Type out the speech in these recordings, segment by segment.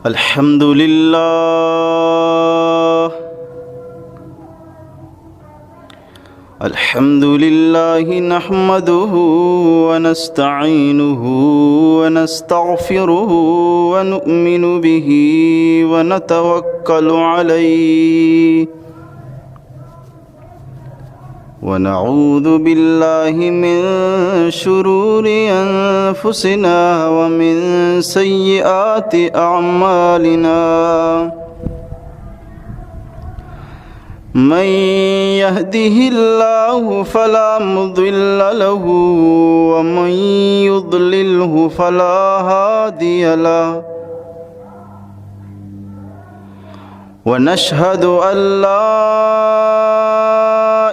الحمد لله الحمد لله نحمده ونستعينه ونستغفره ونؤمن به ونتوكل عليه ونعوذ بالله من شرور أنفسنا ومن سيئات أعمالنا من يهده الله فلا مضل له ومن يضلله فلا هادي له ونشهد أن لا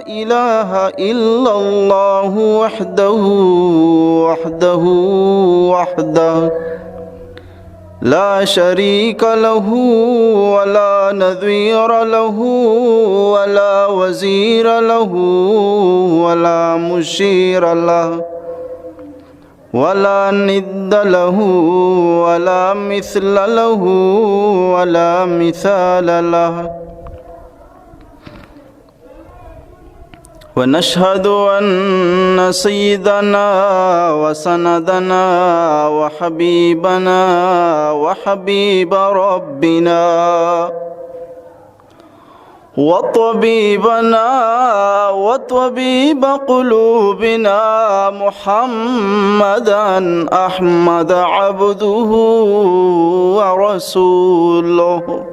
إله إلا الله وحده لا شريك له ولا نظير له ولا وزير له ولا مشير له ولا ند له ولا مثل له ولا مثال له ونشهد أن سيدنا وسندنا وحبيبنا وحبيب ربنا وطبيبنا وطبيب قلوبنا محمدا أحمد عبده ورسوله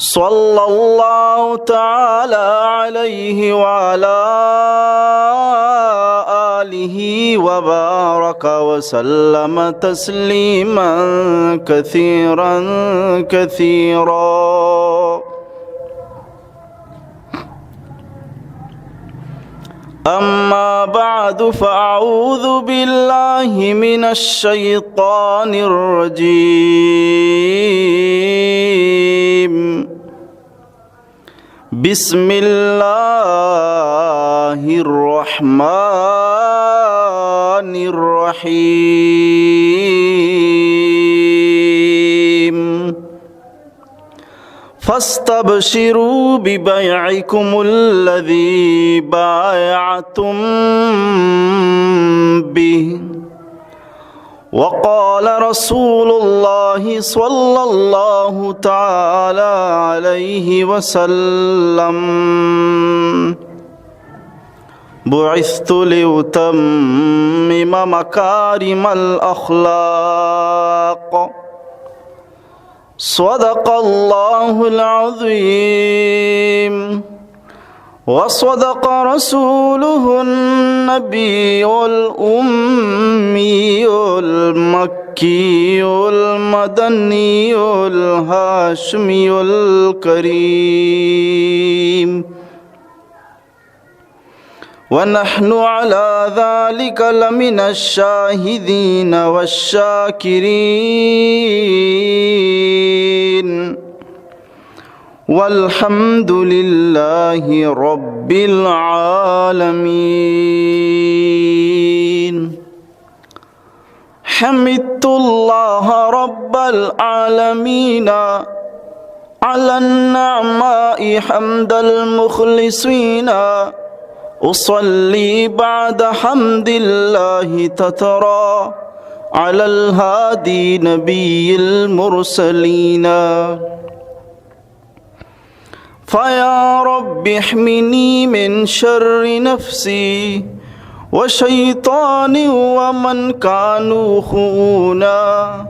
صلى الله تعالى عليه وعلى آله وبارك وسلم تسليما كثيرا أما بعد فأعوذ بالله من الشيطان الرجيم بسم الله الرحمن الرحيم فاستبشروا ببيعكم الذي بايعتم به وقال رسول الله صلى الله تعالى عليه وسلم بعثت لأتمم مكارم الأخلاق صدق الله العظيم وصدق رسوله النبي الأمي المكي المدني الهاشمي الكريم ونحن على ذلك لمن الشاهدين والشاكرين والحمد لله رب العالمين حمدت الله رب العالمين على النعماء حمد المخلصين أصلي بعد حمد الله تترى على الهادي نبي المرسلين فيا رب احمني من شر نفسي وشيطان ومن كانوا خونا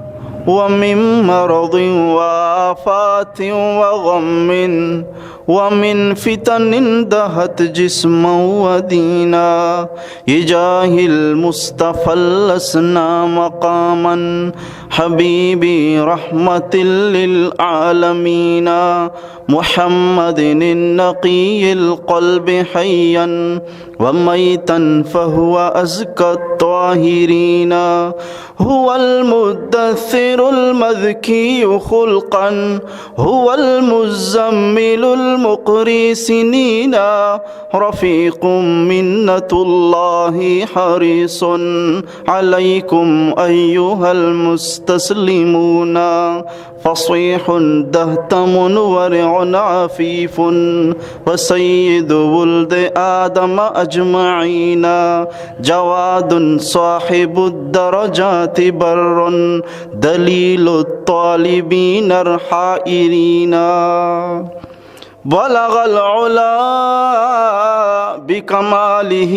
ومن مرض وآفات وغم ومن فتن دهت جسما ودينا بجاه المصطفى لسنا مقاما حبيبي رحمة للعالمين محمد النقي القلب حيا وميتا فهو أزكى الطاهرين هو المدثر خير المذكي خلقا هو المزمل المقري سنينا رفيق منة الله حريص عليكم أيها المستسلمون فصيح دهتم ورع عفيف وسيد ولد آدم أجمعين جواد صاحب الدرجات بر دليل الطالبين الحائرين بلغ العلا بكماله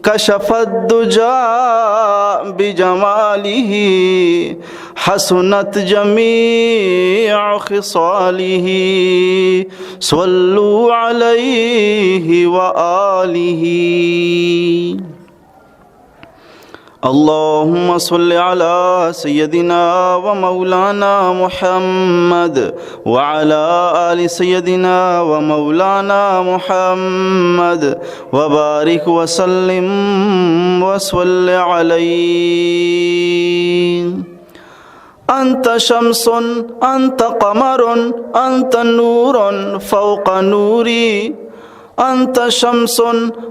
كشف الدجى بجماله حسنت جميع خصاله صلوا عليه وآله اللهم صل على سيدنا ومولانا محمد وعلى آل سيدنا ومولانا محمد وبارك وسلم وصل عليه أنت شمس أنت قمر أنت نور فوق نوري أنت شمس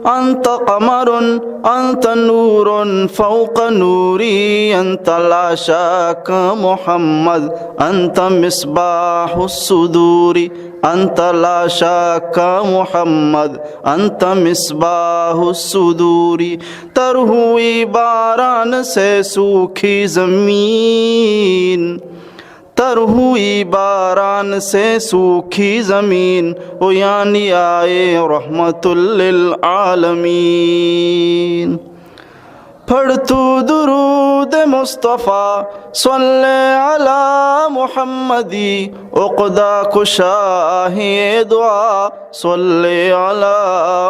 أنت قمر أنت نور فوق نوري أنت لا شك محمد أنت مصباح الصدور أنت لا شك محمد أنت مصباح الصدور ترهوی باران سے سوکھی زمین تر ہوئی باران سے سوکھی زمین او یعنی آئے رحمت للعالمین پڑھ تو درود مصطفیٰ صلی علی محمدی عقدہ کشاہ دعا صلی علی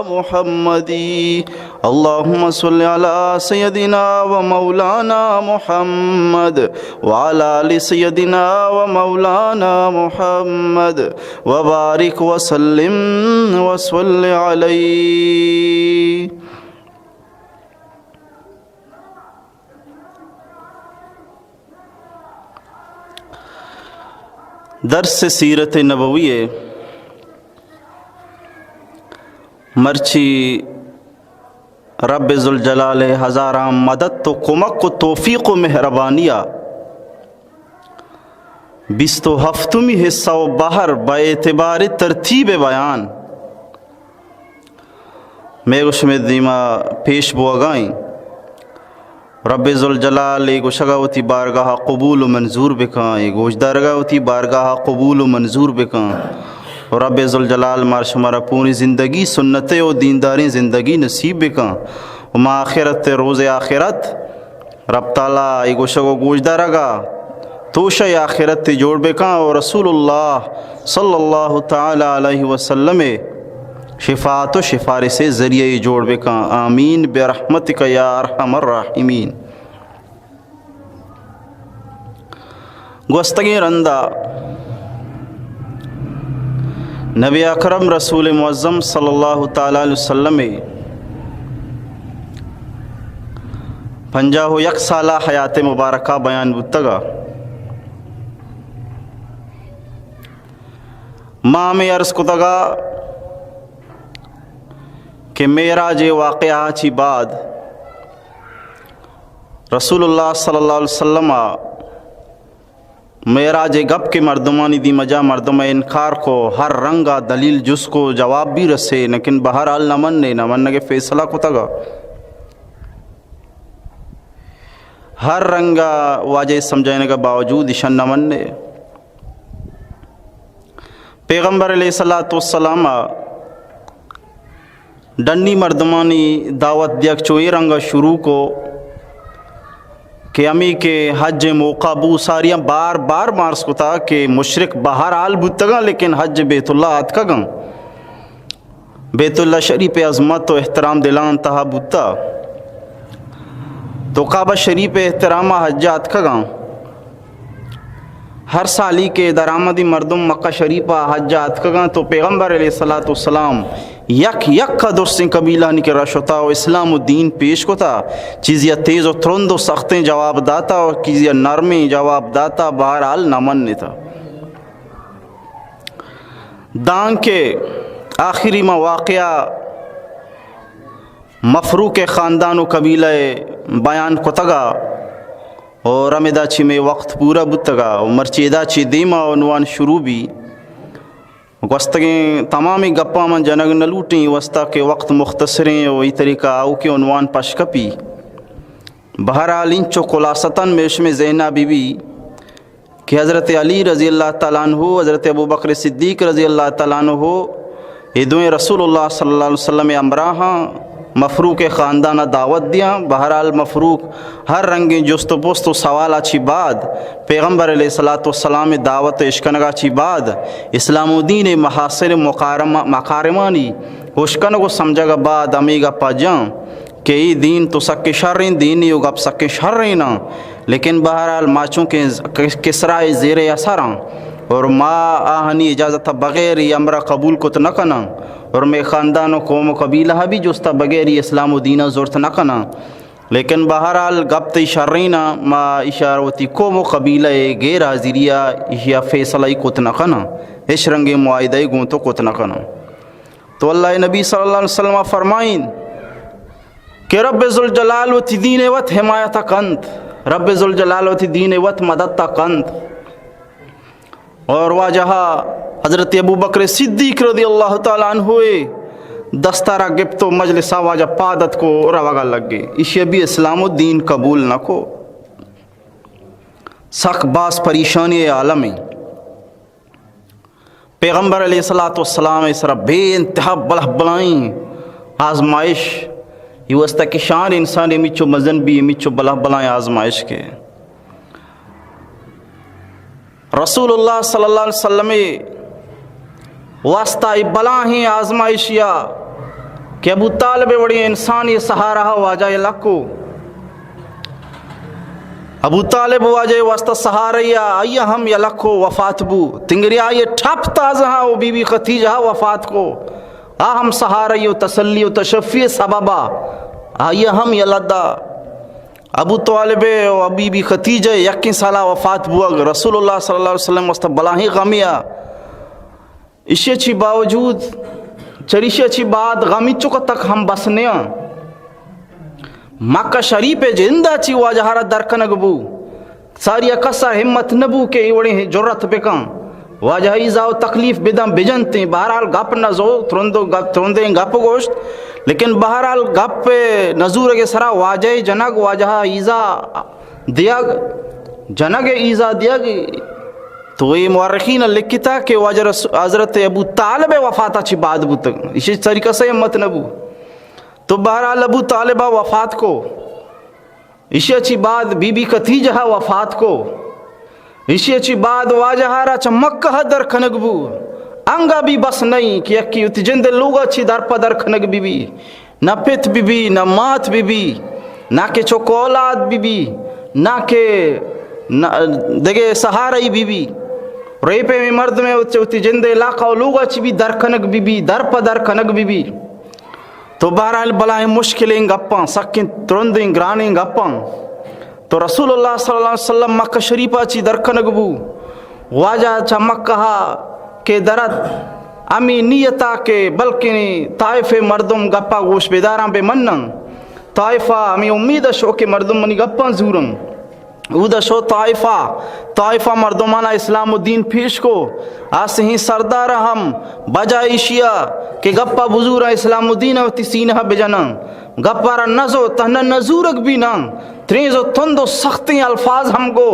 محمدی اللہم صلی علی سیدنا و مولانا محمد وعلی آل سیدنا و مولانا محمد وبارک وسلم وصلی علیہ درس سیرت نبوی مرچی رب ذوالجلال ہزاراں مدد تو کمک و توفیق و مہربانیہ بیست و ہفتمی حصہ و بہر با اعتبار ترتیب بیان میں گوش میں دیما پیش بوگائیں رب ذوالجلال گوشگاوتی بارگاہ قبول و منظور بکاں گوش درگاوتی بارگاہ قبول و منظور بکاں رب ذوالجلال مار شمارا پوری زندگی سنتیں و دینداری زندگی نصیب بکاں وما آخرت روز آخرت رب تعالیٰ گوشگو گوش درگا توشہ آخرت جوڑ بکاں اور رسول اللہ صلی اللہ تعالی علیہ وسلم شفاعت و شفارس ذریعے جوڑ بکاں آمین برحمتک یا ارحم الراحمین گوستگی رندہ نبی اکرم رسول معظم صلی اللہ تعالی علیہ وسلم پنجاہ و یک سالہ حیات مبارکہ بیان بتگا ماں میں عرض کتگا کہ معراج واقعہ چی بعد رسول اللہ صلی اللہ علیہ وسلم معراج گپ کے مردمانی دی مجا مردم انکار کو ہر رنگا دلیل جس کو جواب بھی رسے لیکن بہرحال نہ مننے کے فیصلہ کو تگا ہر رنگا واجہ سمجھانے کا باوجود اشن نہ مننے پیغمبر علیہ السلام ڈنی مردمانی دعوت دیکھ چوئی رنگا شروع کو کہ امی کے حج موقع بو ساریاں بار بار مارس کو تھا کہ مشرک بہرحال بتگا لیکن حج بیت اللہ آت کا گم بیت اللہ شریف عظمت و احترام دلان تہا بتا تو کعبہ شریف احترامہ حجات کا گم ہر سالی کے درآمدی مردم مکہ شریفہ حجات کا گم تو پیغمبر علیہ السلام یک یک کا درستیں قبیلہ نی کے رشتا و اسلام و دین پیش کو تھا، چیزیا تیز و ترند و سختیں جواب داتا اور چیزیا نرمیں جواب داتا، بہرحال نہ من تھا۔ دان کے آخری مواقعہ مفروق خاندان و قبیلہ بیان کو تگا اور امیدہ چی میں وقت پورا بتگا اور مرچیدہ چی دیما عنوان شروع بھی وستگیں تمامی گپا من جنگ نلوٹیں وستا کے وقت مختصریں اور ای طریقہ آؤ کے عنوان پشکپی۔ بہرحال انچو خلاصتاً میں اس میں زینہ بی بی کہ حضرت علی رضی اللہ تعالیٰ عنہ، حضرت ابوبکر صدیق رضی اللہ تعالیٰ عنہ یہ دوئیں رسول اللہ صلی اللہ علیہ وسلم امراہاں مفروق خاندانہ دعوت دیاں۔ بہرحال مفروق ہر رنگیں جست و پست و سوال اچھی بعد پیغمبر علیہ السلام دعوت اشکنگا چی بعد اسلام و دین محاصر مکارمانی اشکنگ کو سمجھا گا بعد امیگا پا جاں کہ ای دین تو سکے شرین دینی ہوگا اب سکے شرینہ، لیکن بہرحال ماچوں کے کسرائے زیر اثراں اور ما آہنی اجازت بغیر یہ امرہ قبول کت نہ کنا اور میں خاندان و قوم و قبیلہ بھی جستا بغیر یہ اسلام و دینہ زورت نہ کنا، لیکن بہرحال گپتی شرینہ ما اشارتی قوم و قبیلہ غیر حاضریہ یا فیصلہ کت نہ کنا، اس رنگ معاہدہ گون تو کت نہ کنا۔ تو اللہ نبی صلی اللہ علیہ وسلم فرمائیں کہ رب ذوالجلال و تی دین وت حمایت کند، رب ذوالجلال و تی دین وت مدد کند۔ اور واجہا حضرت ابوبکر صدیق رضی اللہ تعالیٰ عنہ دستارہ گپت و مجلسہ واجہ پادت کو روگا لگ گئے، اسے بھی اسلام و دین قبول نہ کو۔ سخت باس پریشانی عالمی پیغمبر علیہ السلام اس طرح بے انتہا بلہ بلائیں آزمائش یہ وسطہ کی شان انسان امیچو مزن بھی امیچو بلہ بلائیں آزمائش کے۔ رسول اللہ صلی اللہ علیہ وسلم واسطہ بلاہیں آزمائشیا کہ ابو طالب بڑی انسان یہ سہارا واجہ لکو، ابو طالب واجہ واسطہ سہاریا آئیا ہم یا لکھو وفات بو تنگری آئیے ٹھپ تازہا و بی بی خدیجہ وفات کو ہم سہارئی و تسلی و تشفی سببا آئیے ہم یا لدہ ابو طالب و ابی بی خدیجہ یقین سالہ وفات بوا رسول اللہ صلی اللہ علیہ وسلم واسطہ بلاہیں غمیہ اسی اچھی باوجود چریشی اچھی بات غمی چکا تک ہم بسنے مکہ شریف جندہ چی واجہارہ درکنگ بو ساری اکسا ہمت نبو کے ایوڑی جرت بکن واجہ ایزا و تکلیف بدم بجنتے بہرحال گپ نزو ترندیں گپ گوشت، لیکن بہرحال گپ نزور کے سرا واجہ جنگ واجہ ایزا دیا جنگ ایزا دیا گی۔ تو یہ مورخین لکھتا کہ واجہ حضرت ابو طالب وفاتا چی بعد بو تک اسی طریقہ سے ہمت نبو، تو بہرحال ابو طالبہ وفات کو اسی اچھی بعد بی بی خدیجہ وفات کو اسی اچھی بعد واجہارا چا مکہ در کھنگ بو انگا بھی بس نہیں کہ یکی اتی جند لوگا چی در پا در کھنگ بی بی نہ پت بی بی نہ مات بی بی نہ کہ چوک اولاد بی بی نہ کہ دگے سہارائی بی بی ریپے میں مرد میں اتی جند علاقہ لوگا چی بھی در کھنگ بی بی در پا در کھنگ بی بی۔ تو بہرحال بلائیں مشکلیں گپاں سکیں ترندیں گرانیں گپاں تو رسول اللہ صلی اللہ علیہ وسلم مکہ شریفہ چی درکنگ بو واجہ چا مکہ کے درد امی نیتا کے بلکہ طائف مردم گپا گوش بیداراں بے منن طائفہ امی امید شو کہ مردم منی گپاں زورن اودا شو طائفہ مردمانہ اسلام و دین پیش کو آس ہی سردار ہم بجائے اشیا کہ گپا بزورا اسلام و دین و تسینہ بجنا گپارا نزو تہنا نزورک بھی نا تریز و تند و سختی الفاظ ہم کو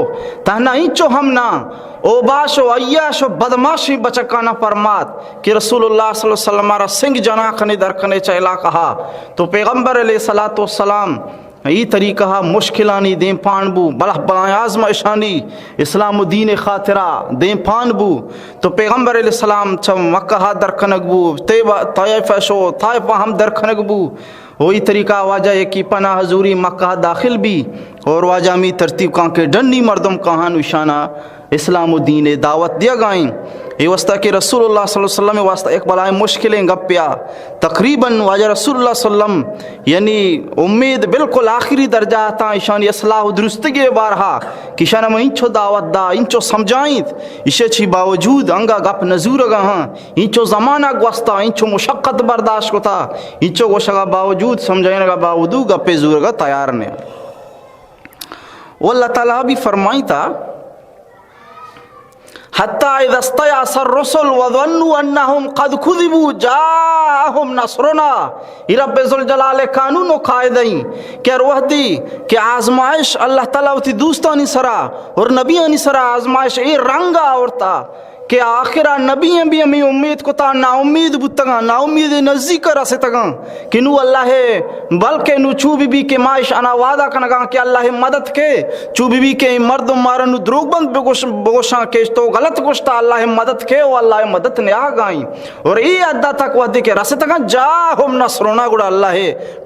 تہنا ہنچو ہم نا او باش و عیاش و بدماشی بچکانا فرمات کہ رسول اللہ صلی اللہ علیہ وسلم را سنگ جناخنے درکنے چہلا کہا۔ تو پیغمبر علیہ السلام ای طریقہ مشکلانی دیں پان بو بلہ بلائیں آزمائشانی اسلام و دین خاطرہ دیں پان بو تو پیغمبر علیہ السلام چا مکہ درکنگ بو طائفہ شو طائفہ ہم درکنگ بو وہی طریقہ واجہ کی پناہ حضوری مکہ داخل بھی اور واجامی ترتیب کہاں کے ڈنی مردم کہاں نشانہ اسلام و دین دعوت دیا گائیں یہ واسطہ کہ رسول اللہ صلی اللہ علیہ وسلم واسطہ ایک بلائیں مشکلیں گپ پیا تقریباً واجہ رسول اللہ صلی اللہ علیہ وسلم یعنی امید بالکل آخری درجہ تا ایشانی اصلاح و درستگی بارہا کہ شانہ میں انچو دعوت دا انچو سمجھائیں اسے چھی باوجود انگا گپ نزور گا ہاں انچو زمانہ گوستا انچو مشقت برداشت کو تھا انچو گوشگا باوجود سمجھائیں گا باوجود گپے زور گا تیار نے وہ اللہ تعالیٰ بھی فرمائیں تھا حتیٰ اذا استیأس الرسل وظنوا انہم قد کذبوا جاءہم نصرنا یہ رب ذوالجلال قانون و قائدیں کہ روح دی کہ آزمائش اللہ تعالیٰ ہوتی دوستانی سرا اور نبیانی سرا آزمائش یہ رنگا ہوتا کہ آخرہ نبییں بھی ہمیں امید کو تا نا امید بتگاں نا امید نزدیک رسے تگاں کہ نو اللہ بلکہ نو چو بی بی کے مائش انا وعدہ کنگاں کہ اللہ مدد کے چو بی بی کے مرد مارا نو دروگ بند بگوشاں کہ تو غلط گوشتا اللہ مدد کے و اللہ مدد نے آگائیں اور ای عدہ تک وحدی کے رسے تگاں جاہم نصرنا گوڑا اللہ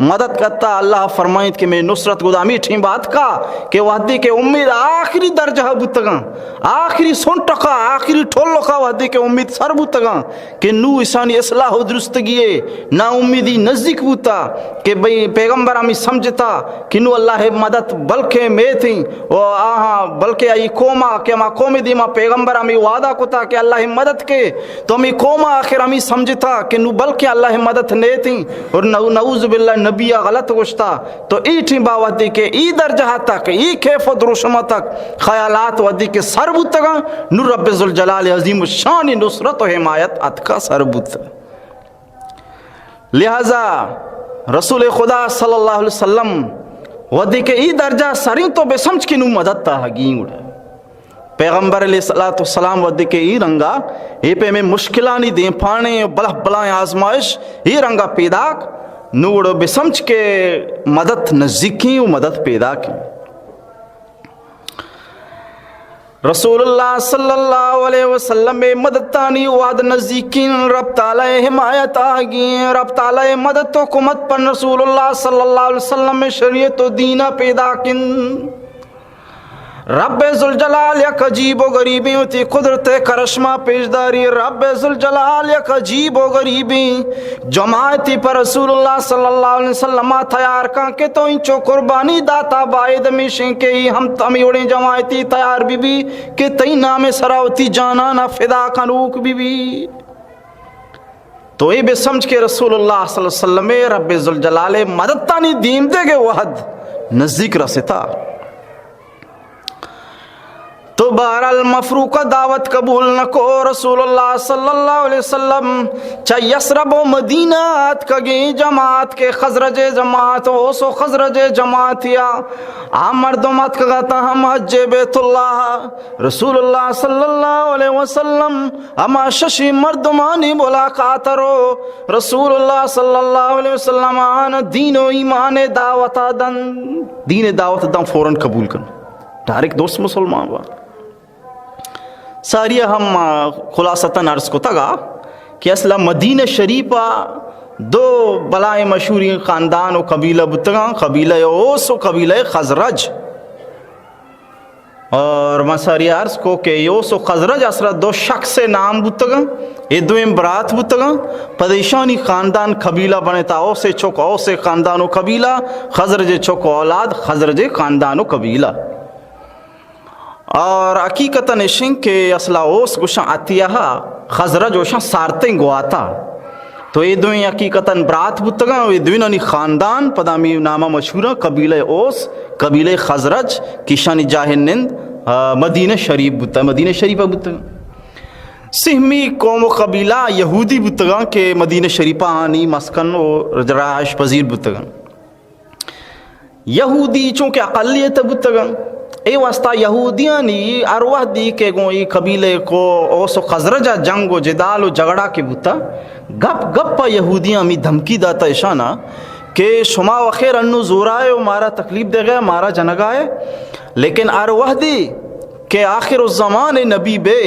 مدد کرتا اللہ فرمائیں کہ میں نصرت گوڑا میٹھیں بات کا کہ وحدی کے امید آخری درجہ بتگاں آخری سنٹکا آخری ٹھول لوکا وحدی کے امید سر بوتا کہ نو اسانی اصلاح و درستگیے نا امیدی نزدیک بوتا کہ بھئی پیغمبر ہمیں سمجھتا کہ نو اللہ مدد بلکہ میں تھیں و آہاں بلکہ ای قوما کہ ما قوم دی ما پیغمبر ہمیں وعدہ کتا کہ اللہ مدد کے تو ہمیں قوما آخر ہمیں سمجھتا کہ نو بلکہ اللہ مدد نہیں تھیں اور نعوذ باللہ نبی غلط گوشتا تو ای تھیں با وحدی کے ای درجہ تک ای کیف و دروشمہ تک خیالات وحدی کے سر بوتا نو رب ذوالجلال عظیم الشان نصرت و حمایت اتکا سربت لہذا رسول خدا صلی اللہ علیہ وسلم ودی کے ای درجہ سرین تو بے سمجھ کی نو مدد تا حگین اڑا پیغمبر علیہ السلام ودی کے ای رنگا ای پہ میں مشکلانی دیں پانے بلائیں آزمائش ای رنگا پیدا نو اڑو بے سمجھ کے مدد نزدیکی و مدد پیدا کی رسول اللہ صلی اللہ علیہ وسلم مدد تانی وعد نزدیکین رب تعالی حمایت آگین رب تعالی مدد تو حکومت پر رسول اللہ صلی اللہ علیہ وسلم شریعت و دینہ پیدا کن رب ذوالجلال یک عجیب و غریبی ہوتی قدرت کرشمہ پیشداری رب ذوالجلال یک عجیب و غریبی جماعتی پر رسول اللہ صلی اللہ علیہ وسلم تیار کان کہ تو انچو قربانی داتا باید میشیں کہ ہم تمی اڑیں جماعتی تیار بی بی کہ تی نام سراوتی جانانا فدا کنوک بی بی تو یہ بے سمجھ کے رسول اللہ صلی اللہ علیہ وسلم رب ذوالجلال مدد تانی دیم دے گے وحد نزدیک رستا تو بہرحال مفروقہ دعوت قبول نہ کو رسول اللہ صلی اللہ علیہ وسلم چاہے یسرب و مدینات کگی جماعت کے خزرج جماعت اوسو خزرج جماعت یا مردمات کگاتا ہم حج بیت اللہ رسول اللہ صلی اللہ علیہ وسلم اما ششی مردمانی ملاقات رو رسول اللہ صلی اللہ علیہ وسلم آن دین و ایمان دعوت دن دین دعوت دن فوراں قبول کن ڈائریکٹ دوست مسلمان با ساریہ ہم خلاصتاً عرض کو تگا کہ اصلا مدینہ شریفہ دو بلائیں مشہوری خاندان و قبیلہ بتگاں قبیلہ اوس و قبیلہ خزرج اور میں ساریہ عرض کو کہ اوس و خزرج اصلا دو شخص نام بتگاں یہ دو امبرات بتگاں پدیشانی خاندان قبیلہ بنتا اوسے چوک اوسے خاندان و قبیلہ خزرج چوک اولاد خزرج خاندان و قبیلہ اور حقیقتاً اشن کے اصلا اوس گوشاں عطیہ خزرج اوشاں سارتیں گواتا تو یہ دوئیں حقیقتاً برات بتگاں یہ دوئیں خاندان پدامی نامہ مشہورہ قبیلہ اوس قبیلہ خزرج کشانی جاہنند مدینہ شریف بتا مدینہ شریفہ بتگاں سہمی قوم و قبیلہ یہودی بتگاں کہ مدینہ شریفہ آنی مسکن و رہائش پذیر بتگاں یہودی چونکہ اقلیت بتگاں اے واسطہ یہودیانی ارواح دی کہ گو ای قبیلے کو اوس و خزرجہ جنگ و جدال و جگڑا کے بوتا گپ گپ پا یہودیاں می دھمکی داتا اشانہ کہ شما وخیر انو زورائے و مارا تکلیف دے گئے مارا جنگائے لیکن ارواح دی کہ آخر الزمان نبی بے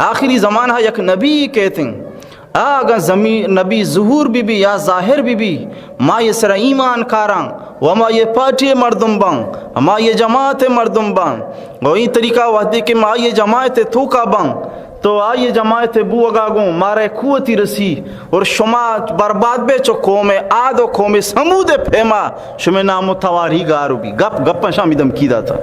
آخری زمان ہے یک نبی کہتے ہیں آگا نبی ظہور بی بی یا ظاہر بی بی ما یسر ایمان کاراں وما یہ پارٹی مردم بان ہما یہ جماعت مردم بان وہی طریقہ وحدی کہ ما یہ جماعت تھوکا بان تو آئیے جماعت بو اگاگوں مارے قوتی رسی اور شما برباد بے چو قوم عاد و قوم سمود پھیما شما نام و تواری گارو بھی گپ گپ شامی دم کیدا تھا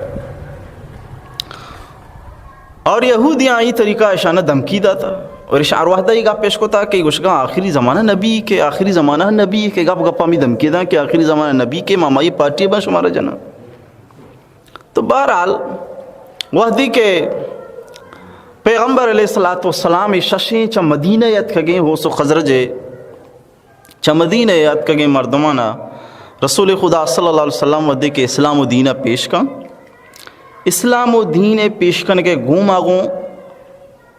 اور یہودیاں یہ طریقہ شانہ دھمکی دا تھا اور اشعار وحدہ یہ گپ پیش کو تھا کہ گوشگاں آخری زمانہ نبی کے آخری زمانہ نبی کے گپ گپا میں دھمکی دا کہ آخری زمانہ نبی کے مامائی پارٹی با شمارا جنا. تو بہرحال وحدی کے پیغمبر علیہ السلام ششیں چا مدینہ یاد کگیں ہو سو خزرجے چا مدینہ یاد کگیں مردمانہ رسول خدا صلی اللہ علیہ وسلم وحدی کے اسلام و دینہ پیش کن اسلام و دین پیش کرنے کے گوم آگوں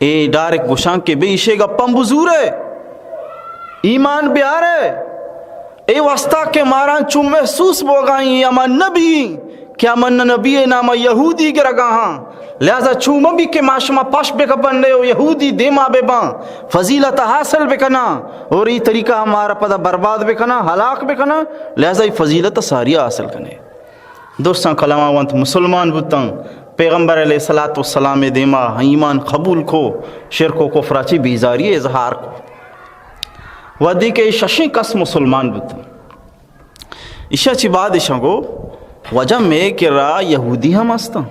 اے ڈارک گوشان کے بے عشے گا پم بزور ہے ایمان بیار ہے اے واسطہ کے ماران چون محسوس بوگائیں اما نبی کیا من نبی نام یہودی کے رگاہاں لہذا چون بھی کہ معاشمہ پاش بے کبن لے یہودی دیما بے بان فضیلت حاصل بے کنا اور یہ طریقہ ہمارا پدہ برباد بے کنا ہلاک بے کنا لہذا یہ فضیلت ساری حاصل کنے. دوستان کلمہ وانت مسلمان بودتاں پیغمبر علیہ السلام دیما ایمان قبول کو شرک و کفراچی بیزاری اظہار کو ودی کے ششیں کس مسلمان بودتاں اشیا چی بعد اشیا گو وجہ میں کہ را یہودی ہم ہستاں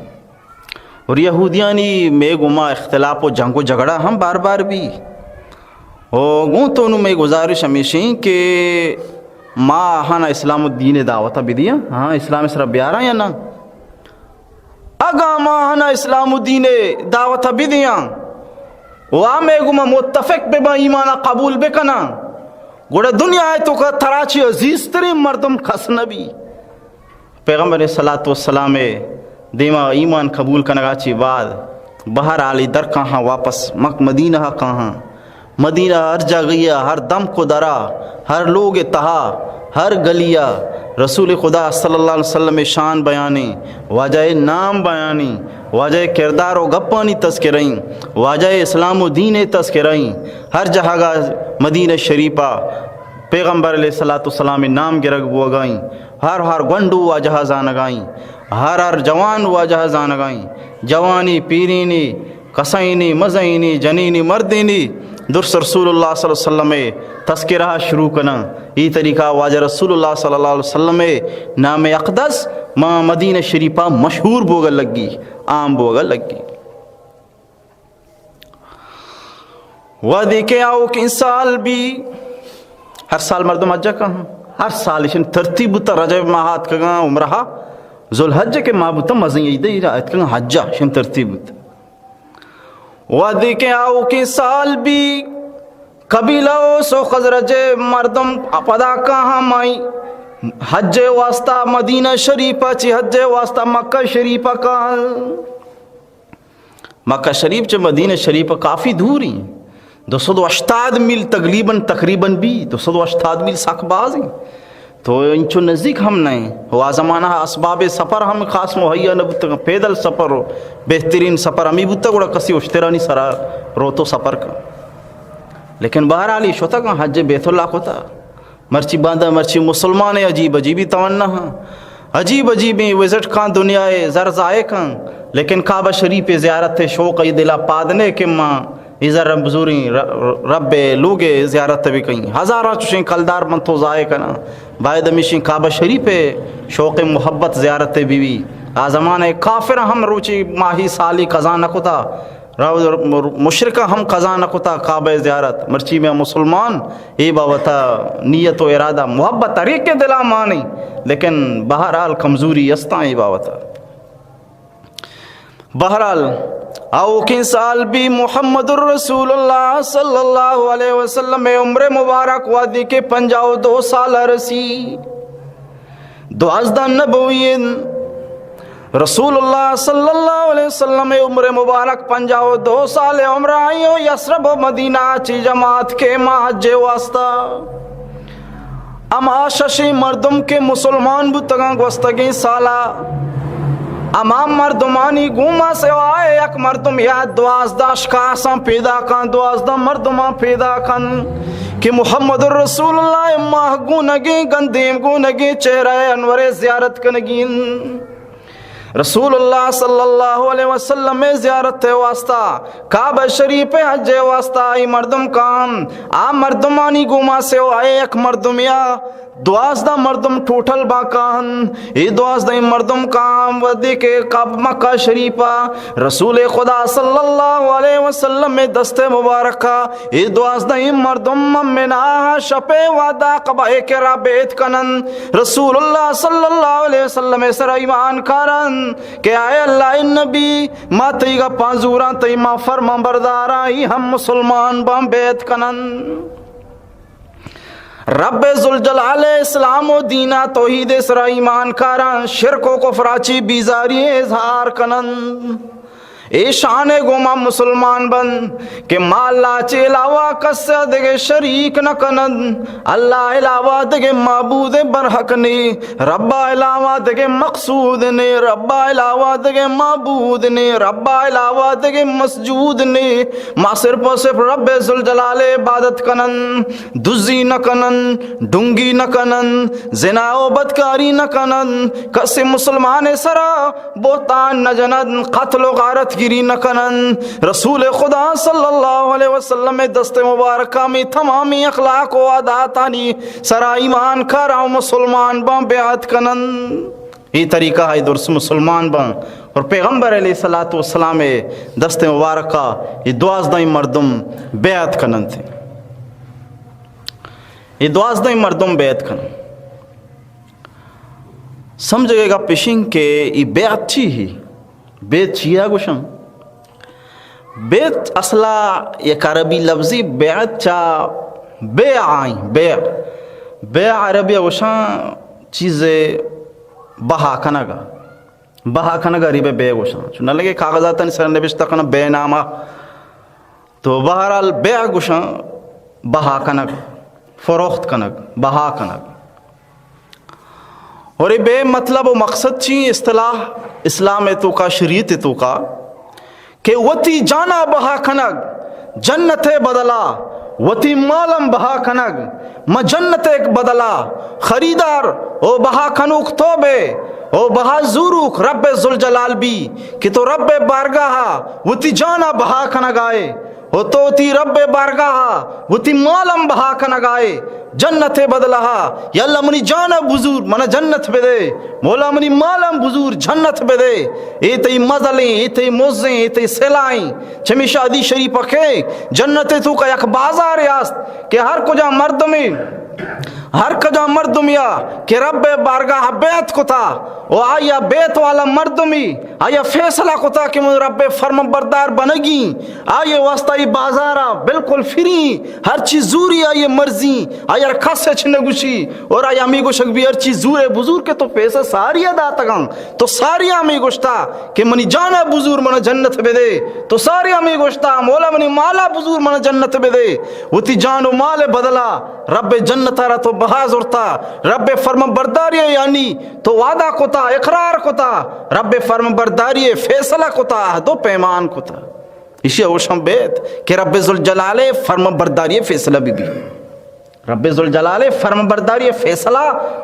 اور یہودیانی میں گما اختلاف و جنگ و جھگڑا ہم بار بار بھی اور گوں تو انہوں میں گزارش ہمیشہ کہ ماں ہانا اسلام الدین دعوتہ بھی دیا ہاں اسلام اس رب بیارا یا نا اگا ماں ہانا اسلام الدین دعوتہ بھی دیا وامے گما متفق بے با ایمانہ قبول بے کنا گوڑا دنیا ہے تو کا تراچی عزیز ترین مردم کس نبی پیغمبر صلی اللہ علیہ وسلم دیما ایمان قبول کنگا چی بعد بہر علی در کہاں واپس مدینہ کہاں مدینہ ہر جگہ ہر دم کو درا ہر لوگ تہا ہر گلیا رسول خدا صلی اللہ علیہ وسلم شان بیانی واجہ نام بیانی واجہ کردار و گپانی تذکریں واجہ اسلام و دین تذکریں ہر جہاں مدینہ شریفہ پیغمبر علیہ السلام نام گرگ بوگائیں ہر گنڈو واجہ زانگائیں ہر جوان واجہ زانگائیں جوانی پیرینی کسائنی مزینی جنینی مردینی درس رسول اللہ صلی اللہ علیہ وسلم تذکرہ شروع کرنا یہ طریقہ واجہ رسول اللہ صلی اللہ علیہ وسلم نام اقدس ماں مدینہ شریفہ مشہور بوگا لگی عام بوگا لگی وعدے کے آؤ کہ سال بھی ہر سال مردم حجہ کہاں ہر سال اشن ترتیب بتا رجب ماہات کہاں عمرہا ذوالحجہ کے ماہ بتا مزین ایدہ ہی رہا کہاں حجہ اشن ترتیب بتا وعدے کے آؤ کہ سال بھی قبیلہ سو خزرج مردم پدا کہاں مائی حج واسطہ مدینہ شریفہ چی حج واسطہ مکہ شریفہ کہاں مکہ شریف چی مدینہ شریفہ کافی دوری 280 میل تقریباً بھی 280 میل ساکھ باز ہیں تو انچو نزدیک ہم نہیں ہوا زمانہ اسباب سفر ہم خاص مہیا نہ بودتا پیدل سفر ہو بہترین سفر ہمیں بودتا گوڑا کسی اشترانی سرا روتو سفر کا لیکن بہرحال یہ شوتا کہ حج بیت اللہ کو تھا مرچی باندھا مرچی مسلمان عجیب عجیبی تمنا ہاں عجیب عجیبی وزٹ کان دنیا زرزائے کان لیکن کعبہ شریف زیارت شوق دلا پادنے کے ماں ازر بزوری رب لوگ زیارت بھی کہیں ہزارہ چوشیں کلدار من تو ضائع کنا باید ہمیشیں کعبہ شریف شوق محبت زیارت بھی آزمان کافر ہم روچی ماہی سالی قضا نہ کتا مشرکہ ہم قضا نہ کتا کعبہ زیارت مرچی میں مسلمان ای باوتا نیت و ارادہ محبت طریق دلا مانی لیکن بہرحال کمزوری استاں ای باوتا بہرحال او کن سال بھی محمد الرسول اللہ صلی اللہ علیہ وسلم عمر مبارک وادی کے 52 سال رسی 12 نبوین رسول اللہ صلی اللہ علیہ وسلم عمر مبارک 52 سال عمر آئیو یسرب مدینہ چی جماعت کے محج واسطہ اما ششی مردم کے مسلمان بتگاں گوستگی سالہ امام مردمانی گوما سے آئے یک مردم یا 12 شکاساں پیدا کن 12 مردمان پیدا کن کہ محمد الرسول اللہ ماہ گونگی گندیم گونگی چہرہ انور زیارت کنگین رسول اللہ صلی اللہ علیہ وسلم زیارت واسطہ کعبہ شریف حج واسطہ ای مردم کام آ مردمانی گوما سے آئے ایک مردمیا 12 مردم ٹوٹل باکان ای 12 مردم کام ودی کے کعبہ مکہ شریفہ رسول خدا صلی اللہ علیہ وسلم میں دست مبارکہ ای 12 مردم ممنا شپے وعدہ قبہ کے رابط کنن رسول اللہ صلی اللہ علیہ وسلم سر ایمان کارن کہ آئے اللہ نبی ما تیگا پانزوراں تی ما فرما بردارائی ہم مسلمان بام بیت کنن رب ذوالجلال اسلام و دینہ توحید اسرا ایمان کاران شرک و کفراچی بیزاری اظہار کنن اے شان گوما مسلمان بن کہ ما اللہ چے علاوہ کس دگے شریک نہ کنن اللہ علاوہ دگے معبود برحق نے ربا علاوہ دگے مقصود نے ربا علاوہ دگے معبود نے ربا علاوہ دگے مسجود نے ما صرف و صرف رب ذوالجلال عبادت کنن دزی نہ کنن ڈنگی نہ کنن زنا و بدکاری نہ کنن کس مسلمان سرا بہتان نہ جنن قتل و غارت گیری نہ کنن رسول خدا صلی اللہ علیہ وسلم دست مبارکہ میں تمامی اخلاق و عاداتانی سرا ایمان کھاراؤں مسلمان بان بیعت کنن یہ طریقہ ہے درست مسلمان بان اور پیغمبر علیہ السلام دست مبارکہ یہ 12 مردم بیعت کنن تھے یہ 12 مردم بیعت کنن سمجھے گا پیشنگ کے یہ بیعت چی ہی بیت چیا گوشن بیت اصلا یک عربی لفظی بیعت چا بیع آئیں بیع عربی گوشن چیز بہا کنگا ریبے بیع گوشن چونہ لگے کاغذاتا سر نبشتہ کنا بے نامہ تو بہرحال بیع گوشن بہا کنگ فروخت کنگ بہا کنگ اور یہ بے مطلب و مقصد چی اصطلاح اسلام تو کا شریعت تو کا کہ وتی جانا بہا کنگ جنت بدلا وتی مالم بہا کنگ ما جنت ایک بدلا خریدار او بہا کنوک توبے او بہا زوروک رب ذوالجلال بھی کہ تو رب بارگاہا وتی جانا بہا کنگ آئے وہ تو تی رب بارگاہا وہ تی مالم بہا کنگ آئے جنت بدلہا یا اللہ منی جانا بزور منا جنت بے دے مولا منی مالم بزور جنت بے دے اے تی مزلیں اے تی موزیں اے تی سلائیں چمی شادی شریف کے جنت تو کا یک بازار یاست کہ ہر کجا مردمیا کہ رب بارگاہ بیعت کتا و آیا بیت والا مردمی آیا فیصلہ کتا کہ من رب فرم بردار بنگی آیا واسطہ بازارہ بالکل فری ہر چیز زوری آیا مرضی آیا رکھاسے چھنگوشی اور آیا امی گوشک بھی ہر چیز زور بزور کے تو پیسہ ساری ادا تگن تو ساری امی گوشتا کہ منی جانا بزور من جنت بے دے تو ساری امی گوشتا مولا منی مالا بزور من جنت بے دے وہ تی جان و مال بدلا رب جنت را تو بہا زورتا رب فرم برداری یعنی تو وعدہ کتا اقرار کتا رب فرم برداری فیصلہ کتا دو پیمان کتا اسی اوشم بیت کہ رب ذوالجلال فرم برداری فیصلہ بھی رب ذوالجلال فرم برداری فیصلہ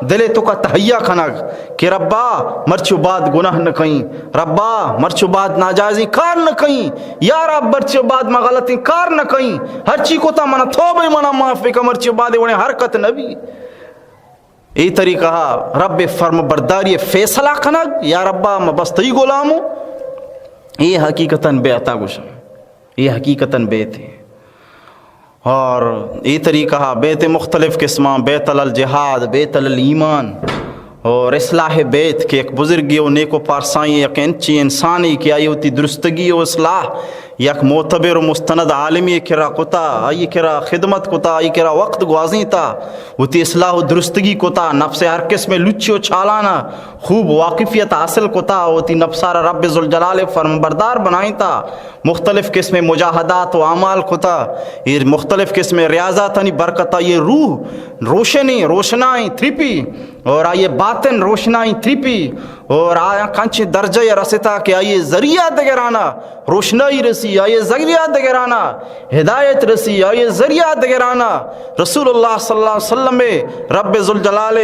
دلے تو کا تحیہ کھنگ کہ ربا مرچو بعد گناہ نہ کہیں ربا مرچو بعد ناجائزی کار نہ کہیں یا رب مرچو بعد ما غلطی کار نہ کہیں ہر چی کو تا منا توبہ منا معافی کا مرچو بعد انہیں حرکت نبی ای طریقہ رب فرم برداری فیصلہ کھنگ یا ربا مبستی غلامو یہ حقیقتاً بیعتا گوشم یہ حقیقتاً بیت ہے اور یہ طریقہ بیت مختلف قسمہ بیت الجہاد بیت الایمان اور اصلاح بیت کے ایک بزرگی و نیک و پارسائی یک انچی انسانی کی آئی ہوتی درستگی و اصلاح یک معتبر و مستند عالمی کرا کتا آئی کرا خدمت کتا آئی کرا وقت گوازی تا ہوتی اصلاح و درستگی کتا نفس ہر قسم لچی و چالانا خوب واقفیت حاصل کتا ہوتی نفسارا رب ذوالجلال فرم بردار بنائی تا مختلف قسم مجاہدات و اعمال کتا یہ مختلف قسم ریاضاتانی برکتا یہ روح روشنی روشنائی تھریپی اور آئیے باطن روشنائی تھریپی اور آیا کنچ درجہ رستا کہ آئیے ذریعہ دگرانا روشنائی رسی، آئیے ذریعہ دگرانا ہدایت رسی، آئیے ذریعہ دگرانا رسول اللہ صلی اللہ علیہ وسلم میں رب ذوالجلال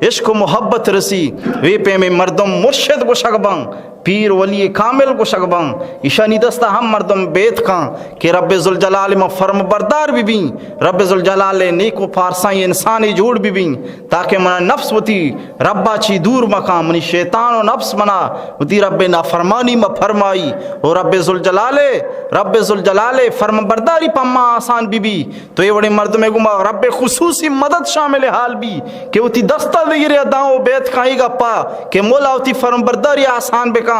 عشق و محبت رسی وی پہ میں مردم مرشد کو شگباں پیر ولی کامل کو شگباں ایشانی دستہ ہم مردم بیت کھاں کہ رب ذوالجلال میں فرم بردار بھی بیں، رب ذوالجلال نیک و پارسائی انسانی جوڑ بھی بیں تاکہ منا نفس ہوتی ربا چی دور مقام منی شیطان و نفس منا ہوتی رب نافرمانی میں فرمائی اور رب ذوالجلال فرم برداری پما آسان بھی تو یہ بڑے مرد میں گما رب خصوصی مدد شامل حال بھی کہ ہوتی دستہ دیگرے داؤں بیت کھائی گا پا کہ مولا ہوتی فرم برداری آسان بکاں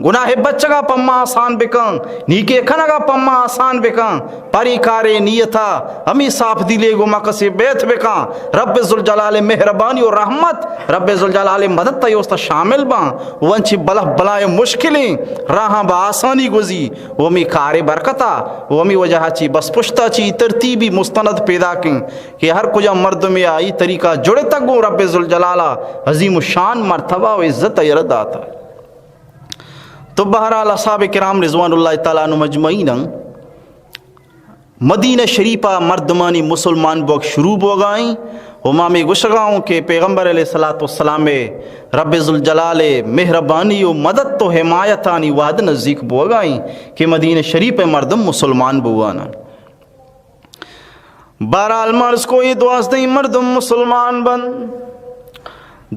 گناہ بچگا پما آسان بکاں نیکے کھنگا پما آسان بکاں پری کارے نیتا ہمیں صاف دلے گما کسی بیت بکاں رب ذوالجلال مہربانی اور رحمت رب ذوالجلال مدد تیوستا شامل باں وانچی بلائے مشکلیں راہاں با آسانی گزی ومی کارے برکتا ومی وجہ چی بس پشتا چی ترتیبی مستند پیدا کیں کہ ہر کجا مرد میں آئی طریقہ جڑے تک گو رب ذوالجلال عظیم الشان مرتبہ و عزت یرد آتا تو بہرحال اصحاب کرام رضوان اللہ تعالیٰ عنہ مجمعین مدینہ شریفہ مردمانی مسلمان بوک شروع ہو گئیں امام گشگاؤں کے پیغمبر علیہ السلام رب ذوالجلال مہربانی و مدد تو حمایتانی وعد نزدیک بو گئیں کہ مدینہ شریف مردم مسلمان بوانا بہرحال مرض کوئی 12 مردم مسلمان بن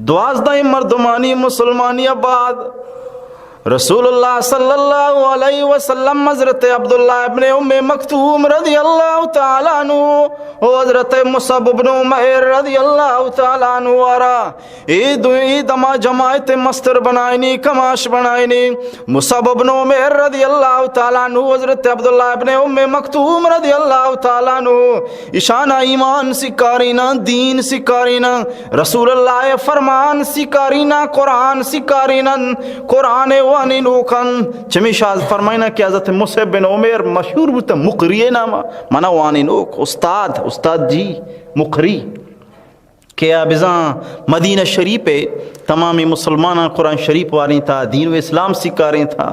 12 مردمانی مسلمانی بعد رسول اللہ صلی اللہ علیہ وسلم حضرت عبداللہ ابن ام مکتوم رضی اللہ تعالیٰ عنہ و حضرت مصعب ابن عمیر رضی اللہ تعالیٰ عنہ وارا عید اما جماعت مستر بنائنی کماش بنائنی مصعب ابن عمیر رضی اللہ تعالیٰ عنہ حضرت عبداللہ ابن ام مکتوم رضی اللہ تعالیٰ عنہ اشانہ ایمان سکارینا دین سکارینا رسول اللہ فرمان سکارینا قرآن سکارینا قرآن وانی نوکن چمیشہ فرمائنا کہ حضرت مصعب بن عمیر مشہور بوتا مقری نامہ منا وانی نوک استاد جی مقری کہ ابزاں مدینہ شریف پہ تمامی مسلمانہ قرآن شریف واری تھا دین و اسلام سکھاریں تھا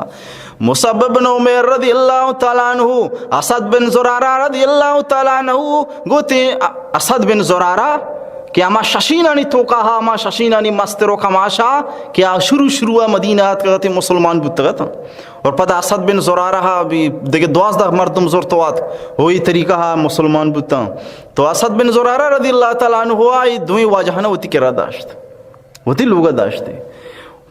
مصعب بن عمیر رضی اللہ تعالیٰ عنہ اسد بن زرارہ رضی اللہ تعالیٰ عنہ گوتے اسد بن زرارہ کہ اما ششینانی تو کہا اما ششینانی مسترو کماشا کیا شروع مدینہ آت مسلمان بودتا تھا اور پتہ اسد بن زرارہ بھی دیکھے 12 مردم زورتوات وہی طریقہ مسلمان بودتا تو اسد بن زرارہ رضی اللہ تعالیٰ عنہ ہوا دوئی واجہانا ہوتی کرا داشت ہوتی لوگا داشتے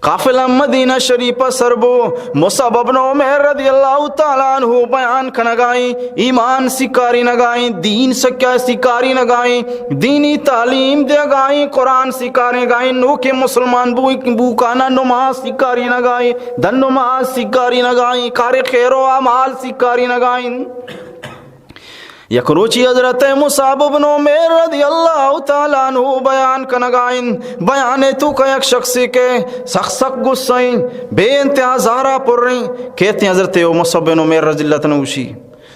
قافلہ مدینہ شریفہ سربو مصعب بن عمیر رضی اللہ تعالیٰ عنہ بیان کنگائیں ایمان سکاری نگائیں دین سکیا سکاری نگائیں دینی تعلیم دے گائیں قرآن سکاری نگائیں نوکے مسلمان بوکانا نماز سکاری نگائیں دن نماز سکاری نگائیں کار خیر و عمال سکاری نگائیں یک روچی حضرت مصعب بن عمیر رضی اللہ تعالیٰ عنہ بیان کنگائیں بیانے تو کا یک شخصی کے سخت گسائیں بے انتہا زہرہ پر رہیں کہتے ہیں حضرت مصعب بن عمیر رضی اللہ تعالیٰ عنہ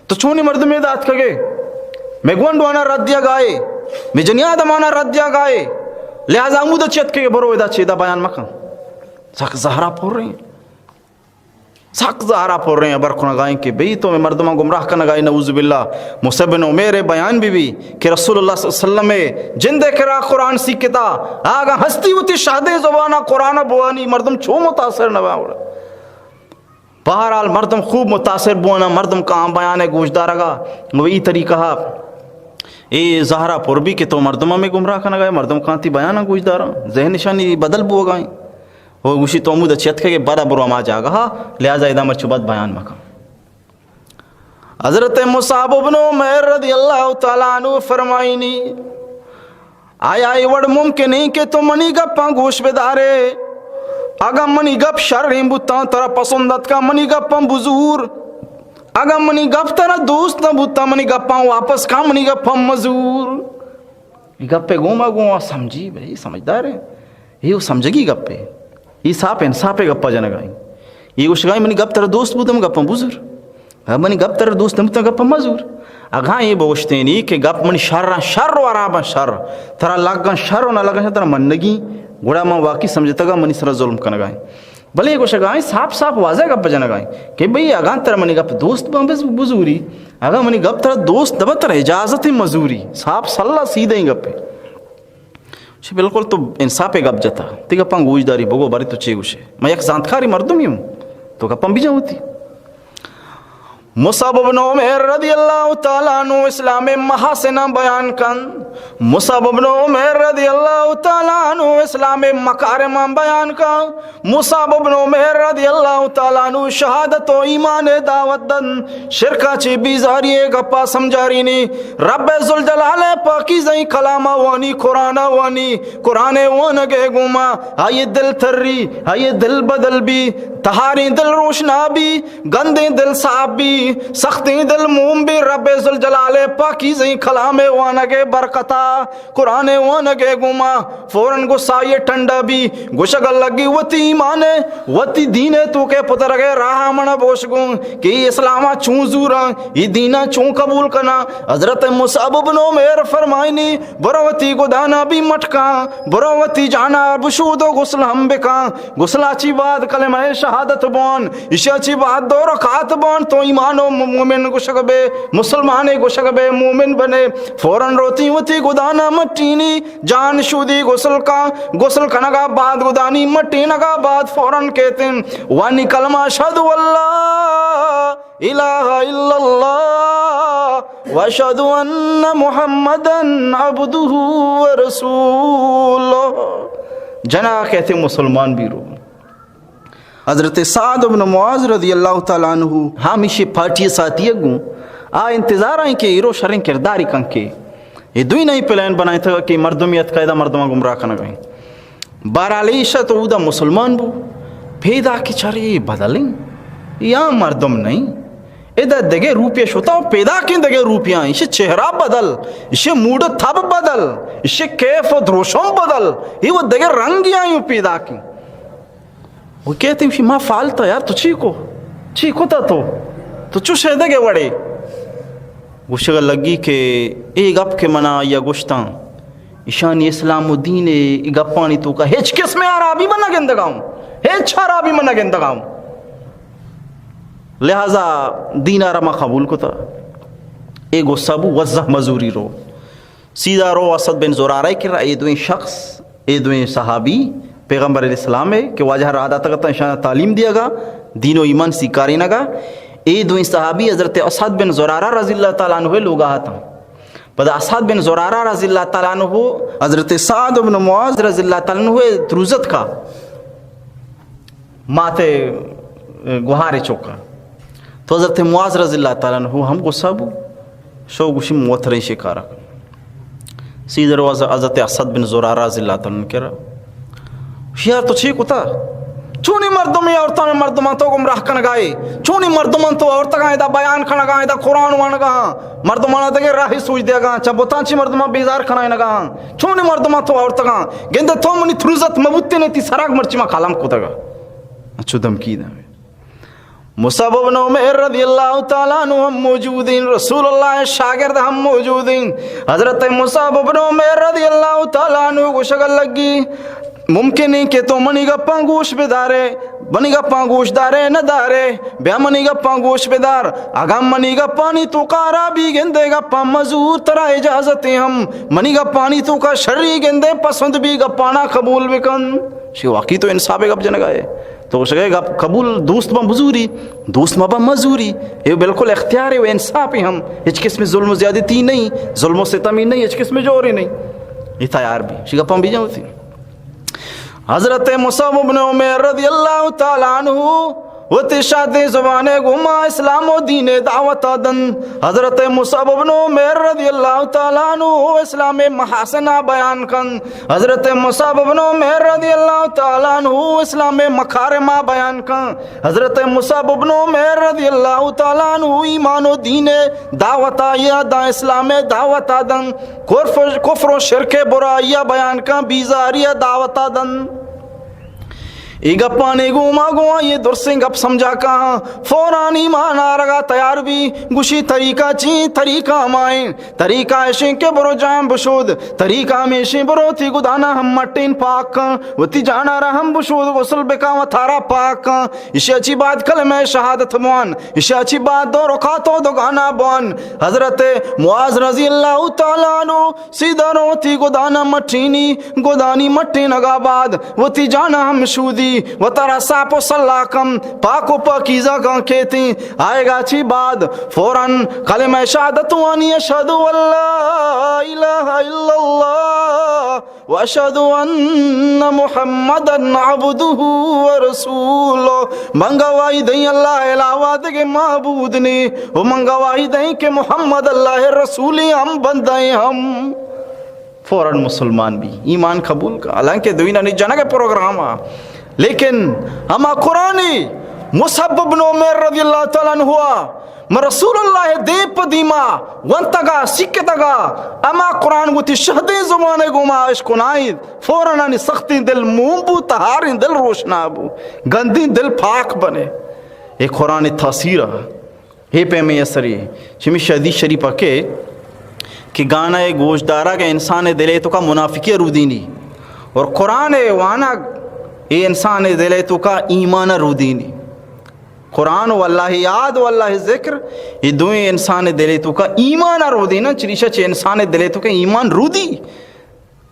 تو چونی مرد میں دات کگے میں گوندوانا رد دیا گائے میں جنیاد امانا رد دیا گائے لہذا مودہ چیت کے برو ادا چیدہ بیان مکن سخت زہرہ پر رہیں سخت زہرہ پور رہے ہیں برکھنا گائیں کہ بھئی تو میں مردمہ گمراہ کا نگائی نعوذ باللہ مصعب بن عمیر بیان بھی کہ رسول اللہ صلی اللہ علیہ وسلم میں جندے کرا قرآن سیکھتا آگا ہستی ہوتی شہدے زبانہ قرآن بوانی مردم چھو متاثر نہ باوڑا بہرحال مردم خوب متاثر بوانا مردم کام بیان ہے گوشدار گا وہی طریقہ اے زہرہ پور بھی کہ تو مردمہ میں گمراہ کا نگائے مردم کانتی بیان ہے گوشدارا ذہن نشانی بدل بو گائیں وہ گوشی تو امود اچھت کے بڑا برو ما جاگا لہذا ادامہ چوبت بیان مکم حضرت مصعب بن عمیر رضی اللہ تعالیٰ عنہ فرمائنی آیا ایوڑ ممکن نہیں کہ تو منی گپاں گوش بدارے اگا منی گپ شرحیم بوتا ترا پسندت کا منی گپاں بزور اگا منی گپ ترا دوست نہ بوتا منی گپاں واپس کا منی گپاں مزور یہ گپے گوما سمجھی بھئی سمجھدار ہے یہ سمجھ گی گپے یہ ساپے گپا جنگائیں یہ گوشگائیں منی گپ تر دوست بودم گپا بزر منی گپ تر دوست نمتا گپا مزور اگاں یہ بوشتے نہیں کہ گپ منی شر وارابا شر ترا لگن شر و نہ لگن ترا منگی گوڑا ماں واقعی سمجھتا گا منی سر ظلم کن گائیں بھلے یہ گوشہ گائیں صاف صاف واضح گپ جانا گائیں کہ بھئی اگاں تر منی گپ دوست بس بزوری اگاں منی گپ تر دوست دبا تر اجازت مزوری صاف صلاح سیدھے ہی گپے بالکل تو انصاف گپ جاتا تی گپاں گوش داری بگو باری تو چے گوشے میں یک زانتکاری مردم ہی ہوں تو گپاں بھی جاؤں تھی مصعب بن عمیر رضی اللہ تعالیٰ عنہ اسلام محاسنہ بیان کن مصعب بن عمیر رضی اللہ تعالیٰ عنہ اسلام مکارمہ بیان کن مصعب بن عمیر رضی اللہ تعالیٰ عنہ شہادت و ایمان دعوت دن شرکہ چی بیزاری گپا سمجھاری نی رب ذوالجلال پاکیزیں کلامہ وانی قرآن وانگے گوما آئیے دل تھری آئیے دل بدل بھی تہاری دل روشنا بھی گندے دل صاف بھی سختی دل موم بھی رب ذوالجلال پاکیزیں کلام وانگے برکتا قرآن وانگے گوما فوراً گسا یہ ٹھنڈا بھی گشگل لگی وتی ایمانے وتی دینے تو کے پتر گئے راہ من بوش گون کہ اسلامہ چون زورا یہ دینا چون قبول کنا حضرت مصعب بن عمیر فرمائنی بروتی کو دانا بھی مٹکا بروتی جانا بشود و غسل ہم بکا غسلہ چی بعد کلمہ شہادت بون اشیا چی بعد دو رکعت بون تو ایمان و مومن گشک بے مسلمان گشک بے مومن بنے فوراً روتی وتی گدانا مٹینی جان شودی غسل کنگا بعد گدانی مٹینگا بعد فوراً کہتے ہیں وانی کلمہ شہد واللہ الہ الا اللہ واشہد ان محمدن عبدہ ورسولہ جنا کہتے ہیں مسلمان بھی رو حضرت سعد بن معاذ رضی اللہ تعالیٰ عنہ ہمیشہ پھاٹی ساتھی گوں انتظار آئیں کہ ایرو شرین کرداری کن کے یہ دوئی نہیں پلان بنائے تھا کہ مردمیت قائدہ مردمہ گمراہ کنا گئیں بارالیشہ تو اودا مسلمان بو پیدا کی چارے یہ بدلیں یا مردم نہیں ادھا دگے روپیہ شوتا پیدا کن دگے روپیاں اسے چہرہ بدل اسے موڈ تھب بدل اسے کیف و دروشم بدل یہ وہ دگے رنگیاں یوں پیدا کی وہ کہتے ہیں ماں فالتا یار تو چیکو تا تو چو شہدے گے وڑے گوشگا لگی کہ اے گپ کے منا یا گوشتاں اشانی اسلام و دین اے گپانی تو کا ہیچ کس میں عرابی منا گندگاؤں ہیچ عرابی منا گندگاؤں لہذا دین آرامہ قبول کو تا اے غصہ بو وزہ مزوری رو سیدھا رو اسد بن زرارہ کر رہا اے دوئیں شخص اے دوئیں صحابی پیغمبر علیہ السلام ہے کہ واجہ رادہ تکتا انشاءاللہ تعلیم دیا گا دین و ایمان سیکاری نگا اے دوئیں صحابی حضرت اسد بن زرارہ رضی اللہ تعالیٰ عنہ لوگ آتا پدا اسد بن زرارہ رضی اللہ تعالیٰ عنہ حضرت سعد بن معاذ رضی اللہ تعالیٰ عنہ تروزت کا ماتے گوھارے چوکا تو حضرت معاذ رضی اللہ تعالیٰ عنہ ہم غصہ بو شو گوشی موترین شکارہ سیدھر حضرت اسد بن زرارہ رضی اللہ تعالیٰ عنہ کہہ رہا یار تو ٹھیک ہوتا چونی مردم عورتوں میں مردمان تو گمراہ کن گائے چونی مردمان تو عورتوں کا ایدہ بیان کھنا گا ایدہ قرآن وان گا مردمان دے راہی سوچ دیا گا چا بوتان چی مردمان بیزار کھنا نگا چونی مردمان تو عورتوں کا گندے تو منی تھروزت مبوتی نے تی سراغ مرچی ما کالام کو دگا اچھو دمکی دا مصعب بن عمیر رضی اللہ تعالیٰ عنہ ہم موجود ہیں رسول اللہ شاگرد ہم موجود ہیں حضرت مصعب بن عمیر رضی اللہ تعالیٰ عنہ کو شگل لگی ممکن نہیں کہ تو منی گا پانگوش بدارے منی گا پانگوش دارے نہ دارے بیا منی گا پانگوش بدار اگا منی گا پانی تو کارا بھی گندے گا پا مزور ترا اجازتیں ہم منی گا پانی تو کا شرری گندے پسند بھی گا پانا قبول بکن شی واقعی تو انصاب گا جنگا ہے تو اس گا قبول دوست با مزوری دوست با مزوری یہ بالکل اختیار ہے وہ انصاف ہی ہم ہچ کس میں ظلم و زیادتی نہیں ظلم و ستمی نہیں ہچ کس میں جوری نہیں یہ تیار بھی شی گا پا بھی جاؤ تھی حضرت مصعب بن عمیر رضی اللہ تعالیٰ عنہ وتشاد زبان گما اسلام و دین دعوت دن حضرت مصعب بن عمیر رضی اللہ تعالیٰ عنہ اسلام محاسنہ بیان کن حضرت مصعب بن عمیر رضی اللہ تعالیٰ عنہ اسلام مکارمہ بیان کن حضرت مصعب بن عمیر رضی اللہ تعالیٰ عنہ ایمان و دین دعوت آیا دا اسلام دعوت دن کفر و شرک برائیہ بیان کن بیزاریہ دعوت دن ایگا پانے گوما گوا یہ درسیں گپ سمجھا کہاں فوراً ایمان آرگا تیار بھی گوشی طریقہ چین طریقہ مائیں طریقہ ایشیں کے برو جام بشود طریقہ ہمیشیں برو تھی گدانا ہم مٹین پاک کن و تی جانا رہا ہم بشود غسل بکا و تھارا پاک کن اسی اچھی بات کلمہ شہادت موان اسی اچھی بات دو رکاتو دو گانا بوان حضرت معاذ رضی اللہ تعالیٰ عنہ سیدھا رو تھی گدانا مٹینی گدانی مٹین اگا بعد و تی جانا ہم شودی و ترا ساپ و سلاکم پاک و پاکیزہ کان کہتی آئے گا چی بعد فوراً کلمہ شہادت وانی اشہدو اللہ الہ الا اللہ و اشہدو ان محمدن عبدہ و رسولہ منگوائی دیں اللہ علاوہ دے معبود نے و منگوائی دیں کہ محمد اللہ رسولی ہم بندیں ہم فوراً مسلمان بھی ایمان قبول کا حالانکہ دوینہ نہیں جانا کے پروگرام لیکن ہما قرآنی مصعب بن عمیر رضی اللہ تعالیٰ عنہ ہوا میں رسول اللہ دے پدیما ونتگا سکتگا اما قرآن گوتی شہدیں زمانے گوما عشق نائد فوراً آنی سختی دل مومبو تہاری دل روشنابو گندی دل پاک بنے ایک قرآن تاثیر ہے پہ میں یسری چمی شہدی شریفہ کے کہ گانا گوشدارہ کے انسان دلے تو کا منافقی رودینی اور قرآن وانا اے انسان دلے تو کا ایمان رودینی قرآن واللہ یاد واللہ ذکر یہ دوئیں انسان دلے تو کا ایمان رودینا چریشہ چے انسان دلے تو کا ایمان رودی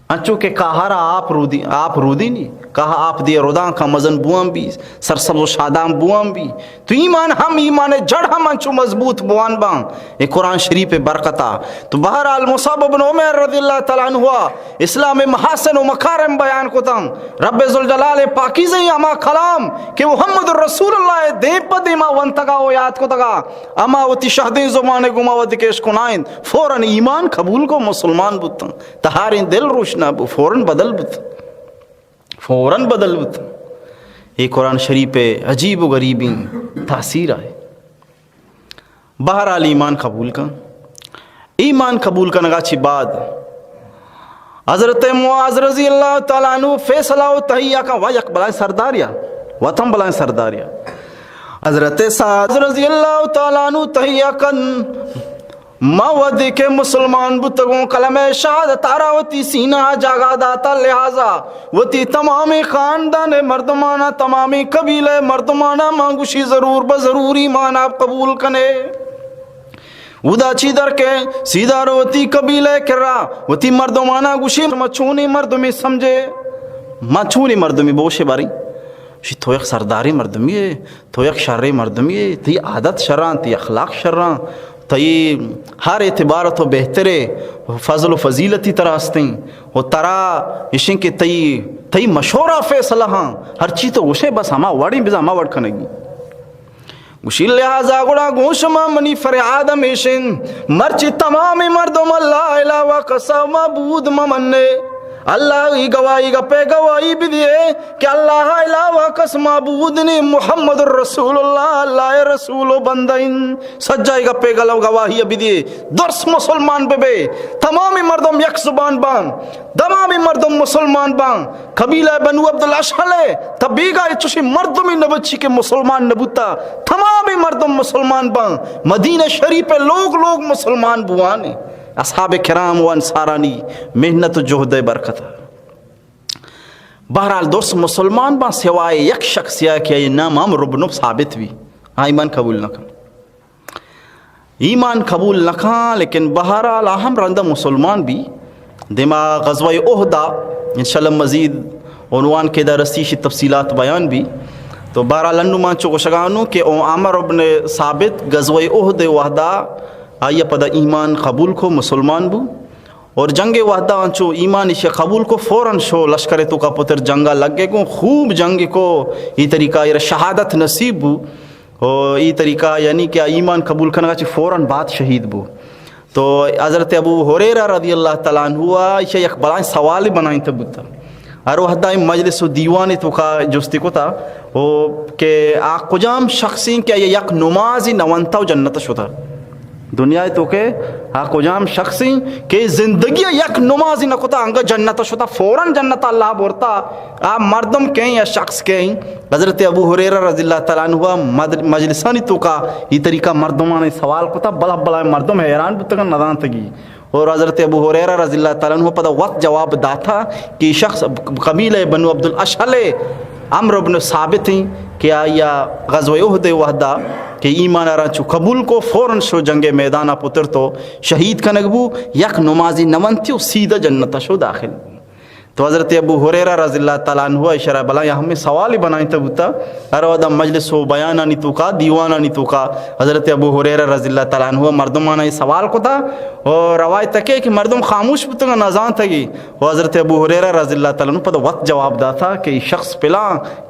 انچو کہ کہارا آپ رودی نہیں کہا آپ دیے رودان کا مزن بوام بھی سرسبز و شادام بوام بھی تو ایمان ہم ایمان جڑ ہم انچو مضبوط بوان بان یہ قرآن شریف برکتا تو بہرحال مصعب بن عمیر رضی اللہ تعالیٰ عنہ ہوا اسلام محاسن و مکارم بیان کو تن رب ذوالجلال پاکیزی اما کلام کہ محمد رسول اللہ دے پدیما ونتگا و یاد کو تگا اما وتی شہدیں زمانے گما ودکیش کنائن فوراً ایمان قبول کو مسلمان بودتن تہارین دل روشنا بو فوراً بدل بودتن فوراً بدل بودتن یہ قرآن شریف عجیب و غریبی تاثیر آئے بہرحال ایمان قبول کا نگاچی بعد حضرت معاذ رضی اللہ تعالیٰ عنہ فیصلہ و تحیہ کا ویق بلائیں سرداریا وطن بلائیں سرداریا حضرت سعد رضی اللہ تعالیٰ عنہ تحیہ کن مواد کے مسلمان بتگوں کلمہ شہادت آراوتی سینہ جاگا داتا لہذا وتی تمامی خاندان مردمانہ تمامی قبیلہ مردمانہ مانگوشی ضرور بضرور ایمان آپ قبول کنے ودا چی در کے سیدھا روتی قبیلہ کرا وتی مردمانہ گوشی مچھونی مردمی سمجھے مچھونی مردمی بوشے باری شی تو ایک سرداری مردمی ہے تو ایک شرعی مردمی ہے تی عادت شرعان تی اخلاق شرعان تی ہر اعتبار تو بہترے فضل و فضیلتی تراستیں و ترا اشن کے تی مشورہ فیصلہ ہاں ہر چیز تو گوشے بس ہما وڑی بزا ہما وڑ کھنگی گوشی لہذا گوڑا گوشما منی فریاد ہمیشن مرچی تمامی مردم اللہ علاوہ قسم معبود ممنے اللہ ہی گواہی گپے گواہی بھی دیے کہ اللہ علاوہ کس معبود نے محمد الرسول اللہ رسول و بندین سجائی گپے گلو گواہی بھی دیے درس مسلمان بے تمامی مردم یک زبان بان تمامی مردم مسلمان بان قبیلہ بنو عبدالاشحلے تبیگا چوشی مردمی نبچی کے مسلمان نبوتا تمامی مردم مسلمان بان مدینہ شریف لوگ مسلمان بوانے اصحاب کرام و انصارانی محنت و جہد برکت بہرحال دوست مسلمان با سوائے یک شخص یا کہ یہ نام عمرو بن ثابت بھی ایمان قبول نہ کن ایمان قبول نہ کن لیکن بہرحال ہم رندہ مسلمان بھی دماغ غزوہ احدہ انشاءاللہ مزید عنوان کے درستی تفصیلات بیان بھی تو بہرحال انمان چو گوشگانو کہ عمرو بن ثابت غزوہ احد وحدہ آئیے پدا ایمان قبول کو مسلمان بو اور جنگ وحدہ انچو ایمان اسے قبول کو فوراً شو لشکر تو کا پتر جنگا لگے کو خوب جنگ کو یہ طریقہ یہ شہادت نصیب بو اور یہ طریقہ یعنی کہ ایمان قبول کرنا چاہیے فوراً بات شہید بو تو حضرت ابو ہریرہ رضی اللہ تعالیٰ عنہ ہوا اسے یک بلائیں سوال بنائیں تبتا اور وحدہ مجلس و دیوانی تو کا جستی کو تھا وہ کہ کجام شخصین کہ یک نمازی نوانتا و جنت شتا دنیا تو کہ ہاں کجام شخصی کہ زندگی یک نمازی نہ کتا انگا جنت شتا فوراً جنت اللہ بورتا آپ مردم کہیں یا شخص کہیں. حضرت ابو ہریرہ رضی اللہ تعالیٰ عنہ مجلسانی تو کا یہ طریقہ مردمانے سوال کتا بلا بلا مردم حیران بتگن ندان تگی. اور حضرت ابو ہریرہ رضی اللہ تعالیٰ عنہ پتہ وقت جواب دا تھا کہ شخص قبیلہ بنو عبد الاشحل عمرو بن ثابت ہیں کہ آیا غزوہ احد وحدہ کہ ایمان رانچو قبول کو فوراً شو جنگ میدانہ پتر تو شہید کا نگبو یک نمازی نمنتیو سیدھا جنت شو داخل. تو حضرت ابو ہریرہ رضی اللہ تعالیٰ عنہ اشارہ بلا یا ہمیں سوال ہی بنائیں تھا بتا اروادا مجلس و بیانانی تو کا دیوانانی تو کا حضرت ابو ہریرہ رضی اللہ تعالیٰ عنہ مردمانہ سوال کو تھا اور روایت تکے کہ مردم خاموش بتگا نازان تھا گی. وہ حضرت ابو ہریرہ رضی اللہ تعالیٰ عنہ پتہ وقت جواب دا تھا کہ شخص پلا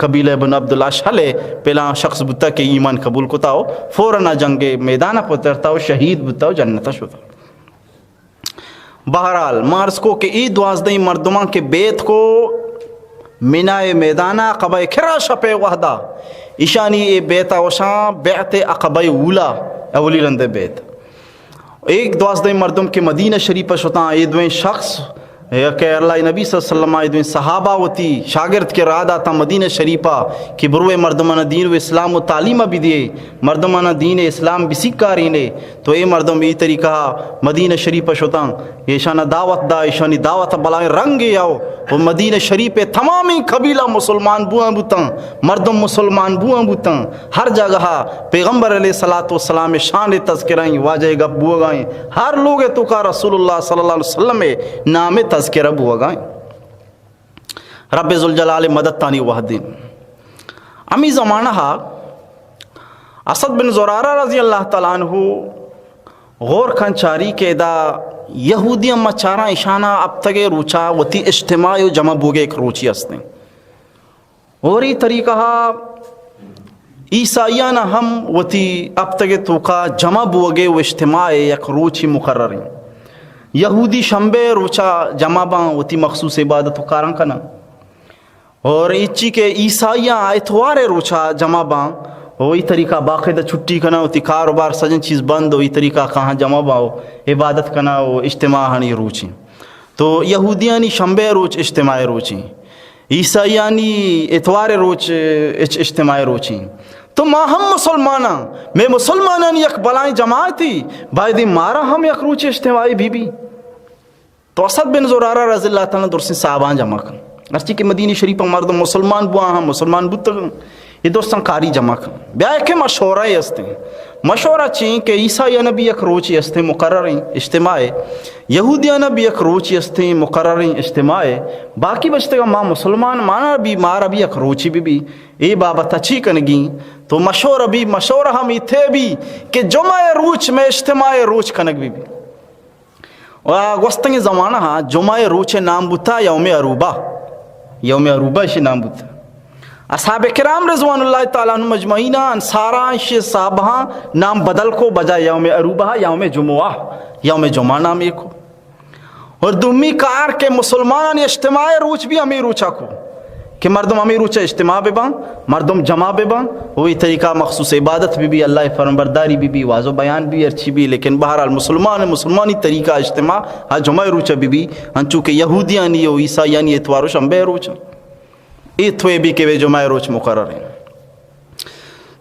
قبیلہ بن عبد الاشحل پلا شخص بتا کہ ایمان قبول کو تھا فوراً جنگ میدانہ پترتا ہو شہید بتا ہو جنت شتا. بہرحال مارس کو کہ ای دوازدہ مردمان کے بیت کو منائے میدانہ عقبہ کھرا شپے وحدہ ایشانی اے بیتا وشان بیعت عقبہ اولا اولی رندے بیت. ایک دوازدہ مردم کے مدینہ شریف شتاں اے دویں شخص کہ اللہ نبی صلی اللہ علیہ وسلم ایدویں صحابہ ہوتی شاگرد کے راد آتا مدینہ شریفہ کہ بروے مردمانہ دین و اسلام و تعلیمہ بھی دیے مردمانہ دین اسلام بھی سکاری نے. تو اے مردم ای طریقہ مدینہ شریفہ شتاں ایشانہ دعوت دا ایشانی دعوت بلائیں رنگ آؤ وہ مدینہ شریف تمامی قبیلہ مسلمان بوئیں بوتاں مردم مسلمان بوئیں بوتاں ہر جگہ پیغمبر علیہ السلام شان تذکرائیں واجہ گپ بوگائیں ہر لوگ تو کا رسول اللہ صلی اللہ علیہ وسلم نام تذکرہ بوگائیں. رب ذوالجلال مدد تانی وحدین امی زمانہ اسد بن زرارہ رضی اللہ تعالیٰ عنہ غور کھنچاری کے دا یہودی اما چارا اشانہ اب تگے روچا وتی اجتماع و جمع بوگے ایک روچی ہستیں. اور ای طریقہ عیسائیان ہم وتی اب تگے تو کا جمع بوگے و اجتماع یک روچی مقرر ہیں. یہودی شنبے روچا جمع باں وتی مخصوص عبادت و کارن کنا اور ایچی کے عیسائیاں اتوار روچا جمع باں وہی طریقہ باقاعدہ چھٹی کنا ہوتی کاروبار سجن چیز بند وہی طریقہ کہاں جمع باؤ عبادت کنا وہ اجتماع ہنی روچی. تو یہودیانی شنبے روچ اجتماع روچی عیسائیانی اتوار روچ اجتماع روچی. تو ما ہم مسلماناں میں مسلمانان یک بلائیں جماعت تھی باید مارا ہم یک روچ اجتماعی بھی. تو اسد بن زرارہ رضی اللہ تعالیٰ درسیں صحابان جمع کن ارچی کہ مدینہ شریفہ مردم مسلمان بوا ہم مسلمان بودتگن یہ دوستان کاری جمع کن بیائے کہ مشورہ ہستے مشورہ چین کہ عیسائیان بھی یک روچی ہستے مقرریں اجتماع یہودیان بھی یک روچی ہستے مقرریں اجتماع باقی بچتے گا ماں مسلمان مارا بھی یک روچی بھی اے بابت اچھی کنگی. تو مشورہ ہم ہی تھے بھی کہ جمعہ روچ میں اجتماع روچ کنگ بھی وستنگ زمانہ جمعہ روچ نام بتا یوم عروبہ اسی نام بتا. اصحاب کرام رضوان اللہ تعالیٰ عنہ مجمعین انصاراں صحابہ نام بدل کو بجائے یوم عروبہ یوم جمعہ نام ایک کو. اور دومی کار کے مسلمان اجتماع روچ بھی ہمیں روچا کو کہ مردم ہمیں روچا اجتماع بے باں مردم جمع بے باں وہی طریقہ مخصوص عبادت بھی اللہ فرمانبرداری بھی واضح بیان بھی اچھی بھی. لیکن بہرحال مسلمانی طریقہ اجتماع جمعہ روچا بھی انچو کہ یہودیانی و عیسائیانی اتوار و شنبے روچا ایتوے بھی کہ وہ جمعہ روچ مقرر ہیں.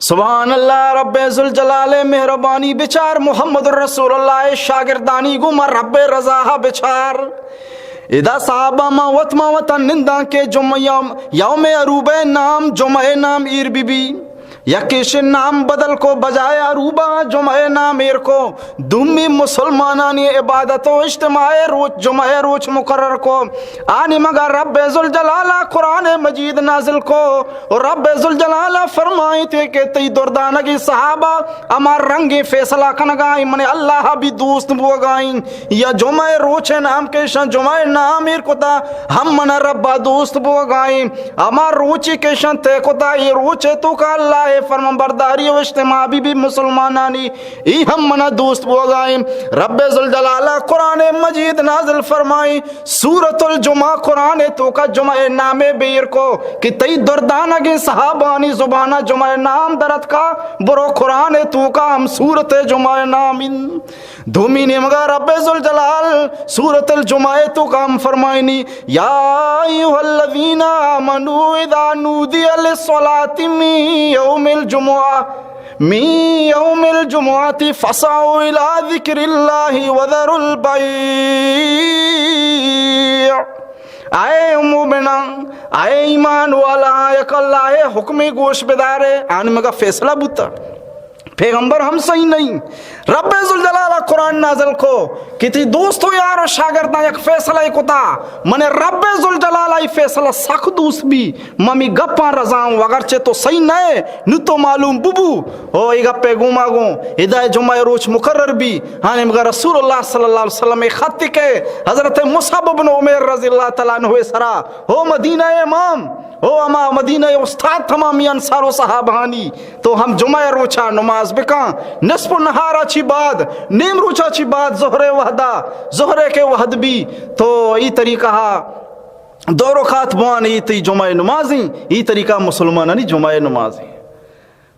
سبحان اللہ رب ذوالجلال مہربانی بچار محمد الرسول اللہ شاگردانی گمر رب رضا بچار ادا صحابہ ما وطن نندان کے یوم عروبہ نام جمعہ نام ایر بی یکیش نام بدل کو بجائے عروبہ جمعہ نام ایر کو دومی مسلمانانی عبادت و اجتماع روچ جمعہ روچ مقرر کو آنی مگر رب ذوالجلالہ قرآن مجید نازل کو اور رب ذوالجلالہ فرمائی تھے کہ تی دردانگی صحابہ امار رنگی فیصلہ کنگائیں من اللہ بھی دوست بوگائیں یا جمعہ روچ نام کے شان جمعہ نام ایر کو تا ہم من رب دوست بوگائیں امار روچی کے شان تے کو تا یہ روچ تو کا اللہ فرمان برداری و اجتماع بھی مسلمانانی ای ہم منا دوست بوگائیں رب ذوالجلالہ قرآن مجید نازل فرمائیں سورۃ الجمعہ قرآن تو کا جمعہ نام بیر کو کہ تی دردانہ گے صحابانی زبانہ جمعہ نام درد کا برو قرآن تو کا ہم سورۃ جمعہ نام دھومی نمگا رب ذوالجلال سورۃ الجمعہ تو کا ہم فرمائنی یا ایوہ الذین آمنوا اذا نودی للصلاة من یوم الجمعہ فسعوا الى ذکر اللہ وذروا البیع آئے مومنہ آئے ایمان والا ایک اللہ حکم گوش بدارے آنے مگا فیصلہ بوتا پیغمبر ہم صحیح نہیں رب ذوالجلالہ قرآن نازل کو کتی دوستو یارو شاگردہ یک فیصلہ کتا من رب ذوالجلالہ فیصلہ سخ دوست بھی ممی گپاں رضاؤں اگرچہ تو صحیح نئے نو تو معلوم ببو او ای گپے گوما گوں ادائے جمعہ روچ مقرر بھی ہاں مگر رسول اللہ صلی اللہ علیہ وسلم خط کے حضرت مصعب بن عمیر رضی اللہ تعالیٰ عنہ سرا ہو مدینہ امام او اما مدینہ استاد تمامی انصار و صحابانی تو ہم جمعہ روچا نماز بکاں نصف نہارا چی بعد نیم روچا چی بعد ظہر وحدہ ظہر کے وحد بھی تو ای طریقہ دو رکعت بوان ای تی جمعہ نمازیں ای طریقہ مسلمانانی جمعہ نمازیں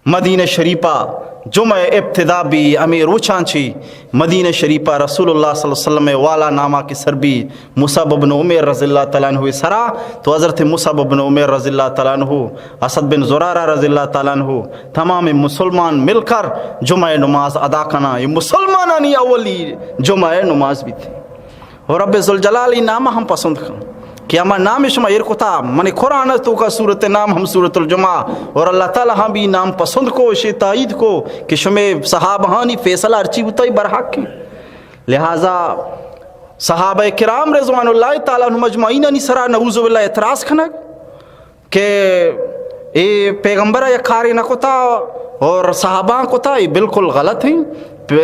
مدینہ شریفہ جمعہ ابتدا بھی امیر روچان چی مدینہ شریفہ رسول اللہ صلی اللہ علیہ وسلم والا نامہ کی سر بھی مصعب بن عمیر رضی اللہ تعالیٰ عنہ سرا تو حضرت مصعب بن عمیر رضی اللہ تعالیٰ عنہ اسد بن زرارہ رضی اللہ تعالیٰ عنہ تمام مسلمان مل کر جمعہ نماز ادا کرنا یہ مسلمانانی اولی جمعہ نماز بھی تھی اور رب ذوالجلال نامہ ہم پسند کریں کہ ہمارا نام شما ارکتا من قرآن تو کا صورت نام ہم سورۃ الجمعہ اور اللہ تعالیٰ ہم بھی نام پسند کو شی تائید کو کہ شمع صحابہانی فیصلہ ارچی بتائی برحق کی لہذا صحابہ کرام رضوان اللہ تعالیٰ عنہ مجمعین نسرا نعوذ باللہ اعتراض کھنک کہ اے پیغمبرہ یا کاری نکتا اور صحابہ کتا یہ بالکل غلط ہیں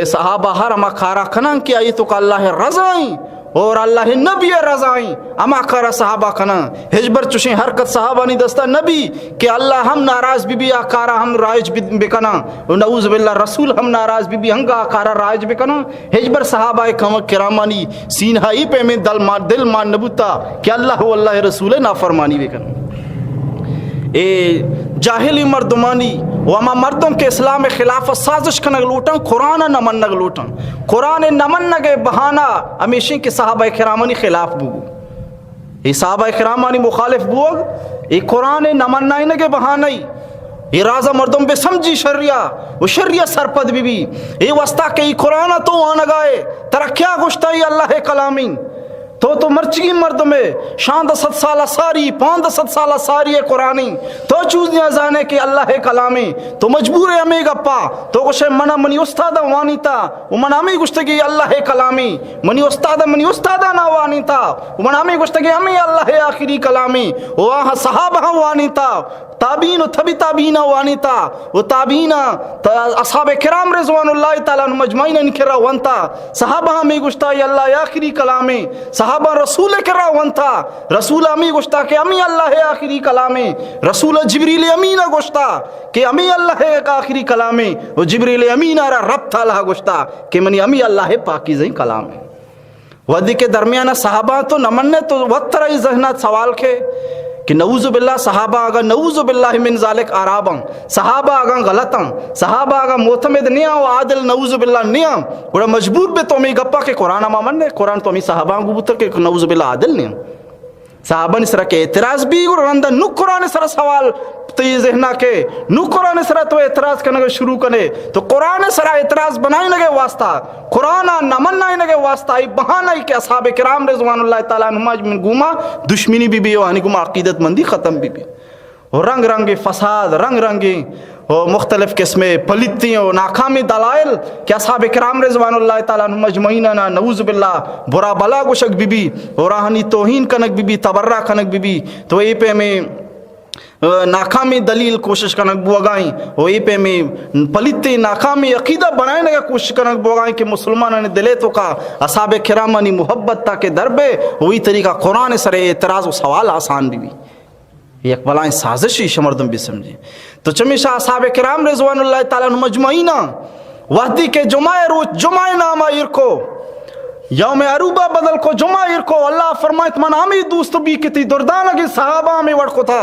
صحابہ ہر اما کارا کھنک کہ آئی تو کہ اللہ رضائیں اور اللہ نبی رضائیں اما کارا صحابہ کنا ہجبر چوشیں حرکت صحابہ نہیں دستا نبی کہ اللہ ہم ناراض بھی بھی آکارا ہم رائج بکنا نعوذ باللہ رسول ہم ناراض بھی بھی ہنگا آکارا رائج بکنا ہجبر صحابہ کرامانی سینہائی پہ میں دل مان نبوتا کہ اللہ و اللہ رسول نافرمانی بکنا اے جاہلی مردمانی وما مردم کے اسلام خلاف سازش کنگ لوٹن قرآن نمن نگ لوٹن قرآن نمن نگے بہانہ ہمیشہ کے صحابہ کرامانی خلاف بو یہ صحابہ کرامانی مخالف بو یہ قرآن نمن نائی نگے بہانائی یہ رازہ مردم بے سمجھی شریعہ وہ شریعہ سرپد بھی یہ وسطہ کہ یہ قرآن تو آنگائے ترہ کیا گشتائی اللہ کلامین تو مرچگی مرد میں شان 10 سالہ ساری 5 سالہ ساری قرآنی تو چوز نہیں ازانے کہ اللہ کلامی تو مجبور ہے ہمیں گپا تو کچھ منہ منی استادہ وانی تا وہ منہ ہمیں گشتگی اللہ کلامی منی استادہ نہ وانی تا وہ منہ ہمیں گشتگی ہمیں اللہ آخری کلامی وہ آہاں صحابہ وانی تا تابین و تھبی تابین وانی تا وہ تابین اصحاب کرام رضوان اللہ تعالیٰ مجمعین انکرہ وانتا صحابہ ہمیں گشتا یا اللہ آخری کلامی صحابہ رسول کرا وانتا رسول امی گشتا کہ امی اللہ آخری کلامی رسول جبریل امین گشتا کہ امی اللہ کا آخری کلامی و جبریل امین آرہ رب تعالیٰ گشتا کہ منی امی اللہ پاکیزیں کلامی ودی کے درمیان صحابہ تو نمنے تو وقت رہی ذہنات سوال کے کہ نعوذ باللہ صحابہ آگا نعوذ باللہ من ذالک عراباں صحابہ آگا غلطاں صحابہ آگا معتمد نیاں و عادل نعوذ باللہ نیاں اور مجبور بے تو ہمیں گپا کہ قرآن مامن نے قرآن تو ہمیں صحابہ کو بوتر کہ نعوذ باللہ عادل نیاں صحابہ نے سرہ کے اعتراض بھی اور رندہ نو قرآن سرہ سوال تو یہ ذہنہ کے نو قرآن سرہ تو اعتراض کرنے شروع کرنے تو قرآن سرہ اعتراض بنائی نگے واسطہ قرآن نمن نائی نگے واسطہ ای بہانائی کہ اصحاب کرام رضوان اللہ تعالیٰ عنہ من گوما دشمنی بھی وہانی گوما عقیدت مندی ختم بھی اور رنگ رنگ فساد رنگ رنگ مختلف قسمیں پلیتی و ناکامی دلائل کہ اصحاب کرام رضوان اللہ تعالیٰ عنہ مجمعین نعوذ باللہ برا بلا گوشک بھی اور آہنی توہین کنک بھی تبرہ کنک بھی تو ای پہ میں ناکامی دلیل کوشش کنک بوگائیں اور ای پہ میں پلیتی ناکامی عقیدہ بنائنے کا کوشش کنک بوگائیں کہ مسلمانوں نے دلے تو کا اصحاب کرامانی محبت تاکہ دربے وہی طریقہ قرآن سر اعتراض و سوال آسان بھی ایک بلائیں سازشی شمردم بھی سمجھیں تو چمیشہ اصحاب کرام رضوان اللہ تعالیٰ مجمعینہ وحدی کے جمعہ روز جمعہ نامہ ارکو یوم عروبہ بدل کو جمعہ ارکو اللہ فرمائت من ہمی دوست بھی کتی دردانگی صحابہ میں وڑکو تھا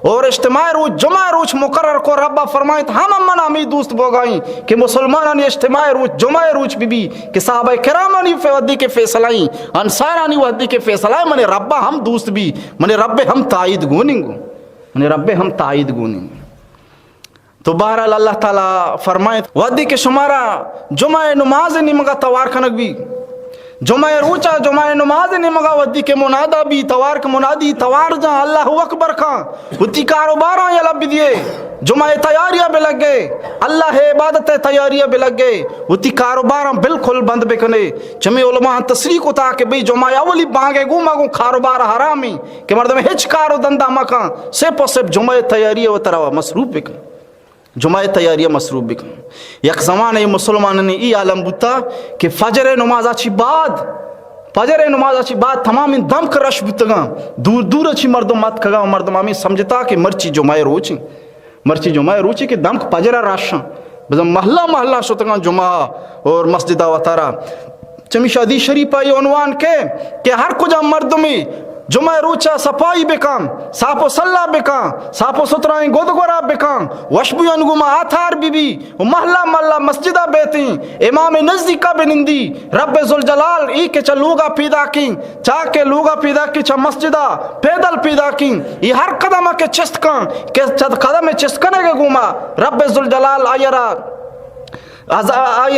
اور اجتماع روز جمعہ روز مقرر کو ربہ فرمائت ہم من ہمی دوست بوگائیں کہ مسلمانانی اجتماع روز جمعہ روز بھی کہ صحابہ کرامانی وحدی کے فیصلائیں انصارانی وحدی کے فیصلائیں من ربہ ہم دوست بھی من رب ہم تائید گوننگو من رب ہم تائید گوننگو. تو بہرحال اللہ تعالیٰ فرمائت وحدی کے شمارہ جمعہ نماز نمگا توار کنک بھی جمعہ روچا جمعہ نماز نمگا ودی کے منادہ بھی توار کے منادی توار جہاں اللہ اکبر کھاں ودی کاروباراں یا لب دیئے جمعہ تیاریاں بے لگ گئے اللہ عبادت تیاریاں بے لگ گئے ودی کاروباراں بالکل بند بکنے چمی علماء تصریح کو تھا کہ بھئی جمعہ اولی بانگے گو مگو کاروبار حرامی کہ مردم ہچ کارو دندہ مکاں سپ و سپ جمعہ تیاریاں و تراوہ مصروف بکن جمعہ تیاریاں مصروف بکن. یک زمانے مسلمان نے ای عالم بوتا کہ فجر نماز اچھی بعد تمام دم کر رش بوتگاں دور دور اچھی مردم مت کگا مردم آمی سمجھتا کہ مرچی جمعہ روچی کہ دم پجر راشاں بزم محلہ شتگاں جمعہ اور مسجدہ و تارا چمی شادی شریفہ یہ عنوان کے کہ ہر کجا مردمی جمعہ روچا صفائی بکام صاف و صلاح بکام صاف و سترائیں گودگورا بکام وشبی انگوما آتھار بی محلہ مسجدہ بیتیں امام نزدیکہ بنندی رب ذوالجلال ای کے چا لوگا پیدا کی چاہ کے لوگا پیدا کی چا مسجدہ پیدل پیدا کی ای ہر قدمہ کے چست کان کہ چند قدم چست کنے گے گوما رب ذوالجلال آئی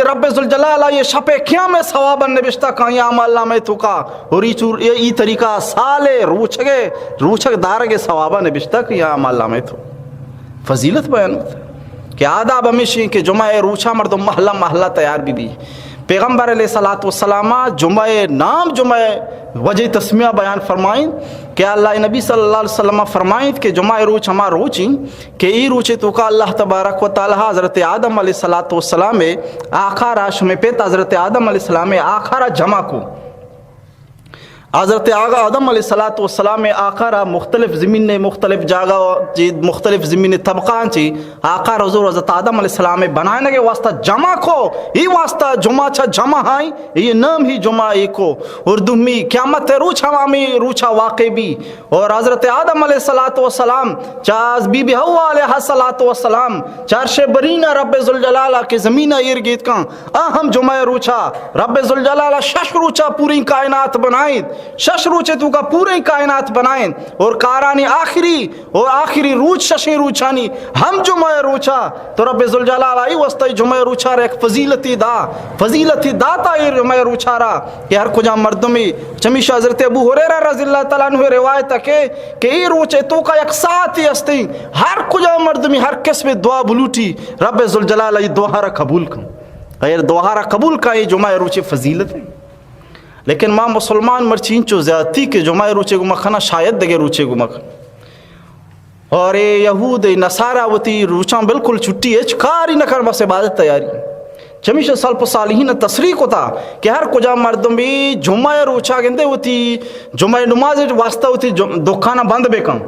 رب ذوالجلال آئی شپے قیام ثوابا نبشتہ کہیں عمل نامے تو کا اور ای طریقہ سالے روچھگ دارگے ثوابا نبشتہ کہیں عمل نامے تو فضیلت بیان ہوتا ہے کہ آداب ہمیشہ کہ جمعہ روچھا مردم محلہ تیار بھی پیغمبر علیہ السلام جمعہ وجہ تسمیہ بیان فرمائیں کہ اللہ نبی صلی اللہ علیہ وسلم فرمائیں کہ جمعہ روچ ہما روچیں کہ ای روچے تو کا اللہ تبارک و تعالی حضرت آدم علیہ السلام آخارہ شمی پیت حضرت آدم علیہ السلام آخارہ جمع کو حضرت آغا آدم علیہ السلام آخارہ مختلف زمین مختلف جاگہ مختلف زمین طبقان چی آخار حضور حضرت آدم علیہ السلام بنائنے کے واسطہ جمع کو ای واسطہ جمعہ چھا جمع ہائیں یہ نام ہی جمعہ ای کو اردو میں قیامت روچہ وامی روچہ واقع بھی اور حضرت آدم علیہ السلام چاز بی بی حوا علیہ السلام چارش برینہ رب ذوالجلالہ کے زمینہ ارگید کان اہم جمعہ روچہ رب ذوالجلالہ شش روچہ پوری کائنات بنائیں شش روچے تو کا پورے کائنات بنائیں اور کارانی آخری روچ ششیں روچانی ہم جمعہ روچا تو رب ذوالجلال آئی وسطی جمعہ روچا رہا ایک فضیلتی داتا یہ جمعہ روچا رہا کہ ہر کجا مردمی چمیشہ حضرت ابو ہریرہ رضی اللہ تعالیٰ عنہ روایت ہے کہ یہ روچے تو کا یک ساتھ ہی استی ہر کجا مردمی ہر قسم دعا بلوٹی رب ذوالجلال یہ دعا قبول کن غیر دعا قبول کا یہ جمعہ روچے فضیلت ہے. لیکن ماں مسلمان مرچین چو زیادتی کہ جمعہ روچے گو مکھنا شاید دگے روچے گو مکھنا اور یہود نصارہ وتی روچاں بالکل چھٹی ہے چکاری نکر بس عبادت تیاری چمیشہ سلپ صالحین تصریح کو تھا کہ ہر کجا مردم بھی جمعہ روچا گندے ہوتی جمعہ نماز واسطہ ہوتی دکھانا بند بیکن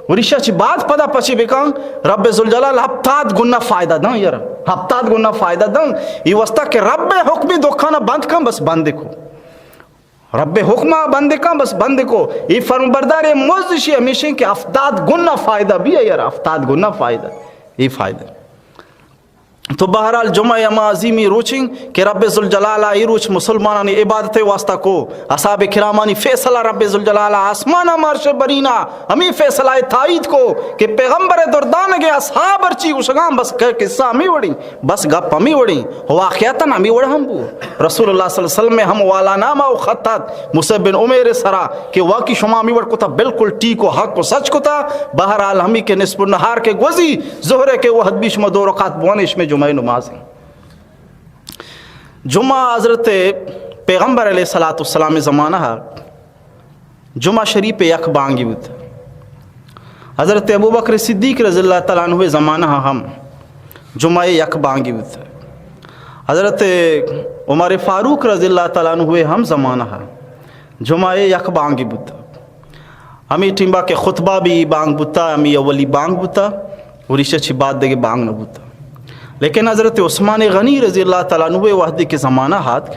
اور اشیاء چی بات پدا پچی بیکن رب ذوالجلال ہفتاد گناہ فائدہ دن یار ہفتاد گناہ فائدہ دن یہ واسطہ کہ رب حکمی دکھانا بند کن بس بند کو رب حکمہ بندے کا بس بندے کو یہ فرم بردار موزشی ہمیشہ کہ افتاد گناہ فائدہ بھی ہے یار افتاد گناہ فائدہ یہ فائدہ. تو بہرحال جمعہ اما عظیمی روچیں کہ رب ذوالجلال ای روچ مسلمانانی عبادت واسطہ کو اصحاب کرامانی فیصلہ رب ذوالجلال آسمانہ مرش برینہ ہمیں فیصلہ تائید کو کہ پیغمبر دردانگے اصحاب ارچی گوشگاں بس قصہ ہمیں وڑیں بس گپ ہمیں وڑیں واقعیتاً ہمیں وڑ ہم بو رسول اللہ صلی اللہ علیہ وسلم ہم والا نامہ و خطت مصعب بن عمیر سرا کہ واقعی شما ہمیں وڑ کو تھا بالکل ٹھیک و حق و سچ کو تھا. بہرحال ہمیں کے نصف النہار کے گوزی زہرے کے وہ حد بیش میں 2 رکعت بوانش میں جمعہ نماز ہیں. جمعہ حضرت پیغمبر علیہ السلام زمانہ جمعہ شریف یک بانگی ہوتا حضرت ابوبکر صدیق رضی اللہ تعالیٰ عنہ زمانہ ہم جمعہ یک بانگی ہوتا حضرت عمر فاروق رضی اللہ تعالیٰ عنہ ہم زمانہ جمعہ یک بانگی ہوتا ہمیں ٹھمبا کے خطبہ بھی بانگ بتا ہمیں اولی بانگ بتا اور اس اچھی بات دے کہ بانگ نہ بوتا. لیکن حضرت عثمان غنی رضی اللہ تعالیٰ عنہ وحدے کے زمانہ ہاتھ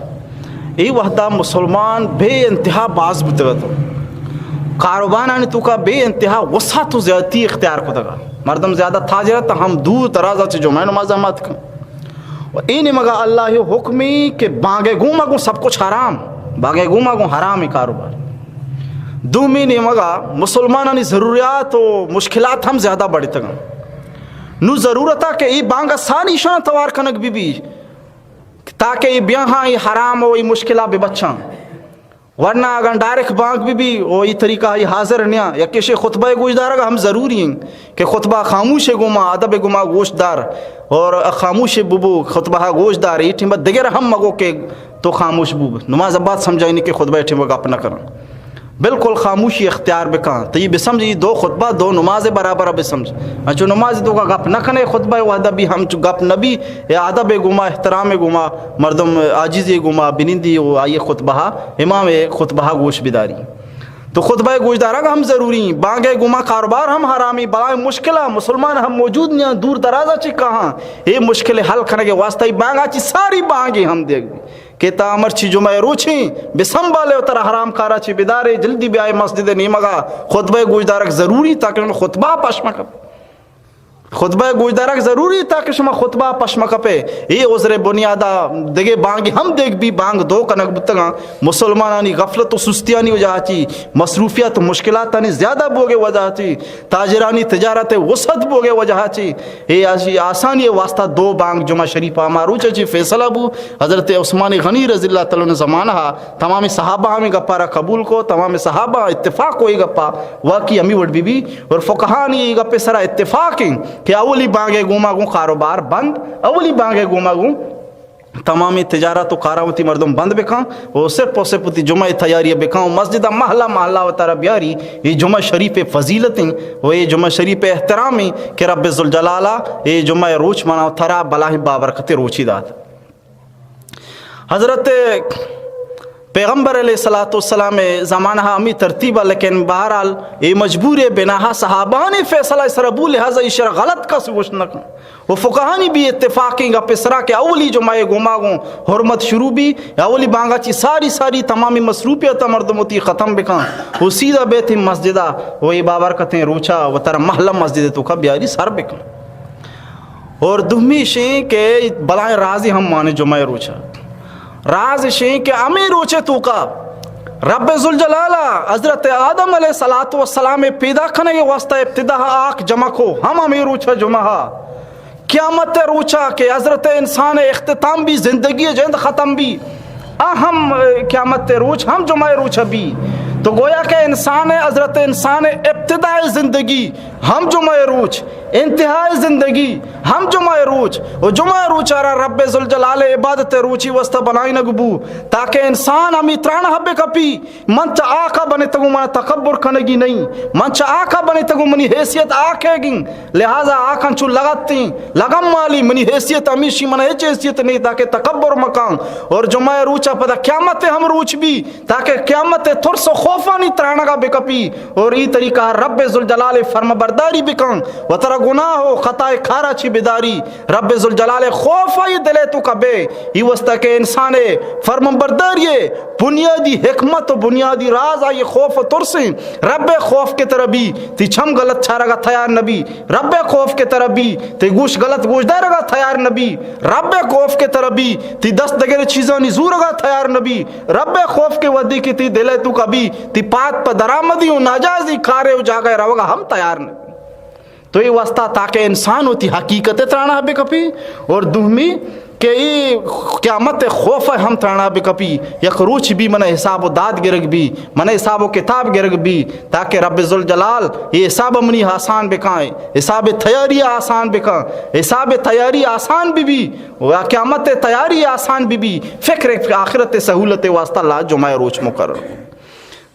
ای وحدہ مسلمان بے انتہا باز بتگا تو کاروبان تو کا بے انتہا وسعت و زیادتی اختیار کو دگا. مردم زیادہ تاجرت ہم دور درازہ سے جمعہ نماز ہمات کن این مگا اللہ حکمی کہ بانگے گوما گو سب کچھ حرام, بانگے گوما گو حرام ہی کاروبار. دومی نے مگا مسلمانانی ضروریات و مشکلات ہم زیادہ بڑھے تگا نو ضرورت ہے کہ ای بانگا ساری شان توار کنک بھی تاکہ ای بیاہاں ای حرام و ای مشکلہ بے بچاں. ورنہ اگر ڈائریکٹ بانک بھی وہ یہ طریقہ یہ حاضر نیا یا کسی خطبہ گوشت دار کا ہم ضروری ہیں کہ خطبہ خاموش گما ادب گما گوشت دار اور خاموش ببو خطبہ گوشت دار یہ ٹھیمت دیگر ہم مگو کے تو خاموش بوب نماز بات سمجھائیں کہ خطبہ ٹھیمت اپنا کریں بالکل خاموشی اختیار بکاں تو یہ بسمجھ دو خطبہ دو نماز برابر بسمجھ جو نماز دو کا گپ نہ کنے خطبہ و ادب بھی ہم گپ نبی ادب گما احترام گما مردم عاجزی گما بنندی و آئیے خطبہ امام خطبہ گوش بداری تو خطبہ گوش دارا کا ہم ضروری ہیں. بانگے گما کاروبار ہم حرامی بڑا مشکلہ مسلمان ہم موجود نہیں دور درازہ چی کہاں یہ مشکل حل کرنے کے واسطہ ہی بانگا چی ساری بانگی ہم دیکھ بھی کہ تامر چی جمعہ روچیں بسنبالے و ترہ حرام کارا چی بدارے جلدی بھی آئے مسجد نیمگا خطبہ گوش دارک ضروری تاکہ خطبہ پشمہ کپ خطبہ گوش دارک ضروری تاکہ شما خطبہ پشمہ کپے یہ عذر بنیادہ دگے بانگی ہم دیکھ بھی بانگ دو کنک بتگا مسلمانانی غفلت و سستیانی وجہ چی مصروفیت و مشکلاتانی زیادہ بوگے وجہ چی تاجرانی تجارت وسعت بوگے وجہ چی یہ آسانی واسطہ دو بانگ جمعہ شریفہ مارو چی فیصلہ بو حضرت عثمان غنی رضی اللہ تعالیٰ نے زمانہ تمام صحابہ ہمیں گپارا قبول کو تمام صحابہ اتفاق ہوئی گپا واقعی ہمیں وڈ بی اور فقہانی یہ گپے سرا اتفاق ہیں کہ اولی بانگے گوما گوں کاروبار بند اولی بانگے گوما گوں تمامی تجارت و کاراوتی مردم بند بکاں اور صرف و صرف جمعہ تیاری بکاں مسجدہ محلہ محلہ و تارا بیاری یہ جمعہ شریف فضیلتیں و یہ جمعہ شریف احترامی کہ رب ذوالجلالہ یہ جمعہ روچ منا تھرا بلاہ بابرکت روچی داد. حضرت پیغمبر علیہ السلام زمانہ امی ترتیبہ لیکن بہرحال یہ مجبور بناہا صحابانی فیصلہ سربو لہذا اشارہ غلط کا سوچ نہ وہ فقہانی بھی اتفاقی گا پسرا کہ اولی جمعہ گماگوں حرمت شروع بھی اولی بانگا چی ساری تمامی مصروفیت مردموتی ختم بکان وہ سیدھا بیت مسجدہ وہی بابرکتیں روچا و تر محلہ مسجد تو کا بیاری سر بکان. اور دہمی شیں کہ بلائیں رازی ہم مانے جمعہ روچا راز شیں کہ امیر روچے تو کا رب ذوالجلالہ حضرت آدم علیہ السلام پیدا کرنے کے واسطہ ابتدا آنکھ جمع کو ہم امیر روچا جمعہ قیامت روچا کہ حضرت انسان اختتام بھی زندگی جند ختم بھی ہم قیامت روچ ہم جمعہ روچا بھی تو گویا کہ انسان حضرت انسان ابتدائی زندگی ہم جمعہ روچ انتہائی زندگی ہم جمعہ روچ اور جمعہ روچ آرہ رب ذوالجلال عبادت روچی وسط بنائی نگبو تاکہ انسان ہمیں تران حبے کپی منچ آقا بنے تگو منا تکبر کنگی نہیں منچ آقا بنے تگو منی حیثیت آکے گی لہذا آقا چو لگتی لگم مالی منی حیثیت ہمیشی منہ ہیچ حیثیت نہیں تاکہ تکبر مکان اور جمعہ روچا پدا قیامت ہم روچ بھی تاکہ قیامت ترس و خوفانی ترانگا بے کپی اور ای طریقہ رب ذوالجلال فرم برداری بکن و ترہ گناہ ہو خطا کھارا چی بداری رب ذوالجلال خوف آئی دلے تو کبے یہ وسطہ کہ انسان فرم برداری بنیادی حکمت و بنیادی راز آئی خوف و ترسیں رب خوف کے طرح بھی تی چھم غلط چھارگا تیار نبی رب خوف کے طرح بھی تی گوش غلط گوش دارگا تیار نبی رب خوف کے طرح بھی تی دست دگر چیزانی زورگا تیار نبی رب خوف کے ودی کی تی دلے تو کبھی تی پات پا درامدی و ناجازی کھارے و جاگئے روگا ہم تیار نبی. تو یہ واسطہ تاکہ انسان ہوتی حقیقت ترانا بے کپی اور دومی کہ یہ قیامت خوف ہے ہم ترانا بے کپی یک روچ بھی منہ حساب و داد گرگ بھی منہ حساب و کتاب گرگ بھی تاکہ رب ذوالجلال یہ حساب منی آسان بکائیں حساب تیاری آسان بکائیں حساب تیاری آسان بھی قیامت تیاری آسان بھی فکر آخرت سہولت واسطہ اللہ جمعہ روچ مقرر.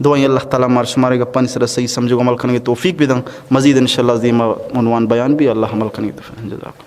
دعائیں اللہ تعالیٰ ہمارے گپانی سر صحیح سمجھو عمل کرنے کی توفیق بھی دیں. مزید انشاءاللہ عظیم عنوان بیان بھی اللہ عمل کرنے کی توفیق. جزاک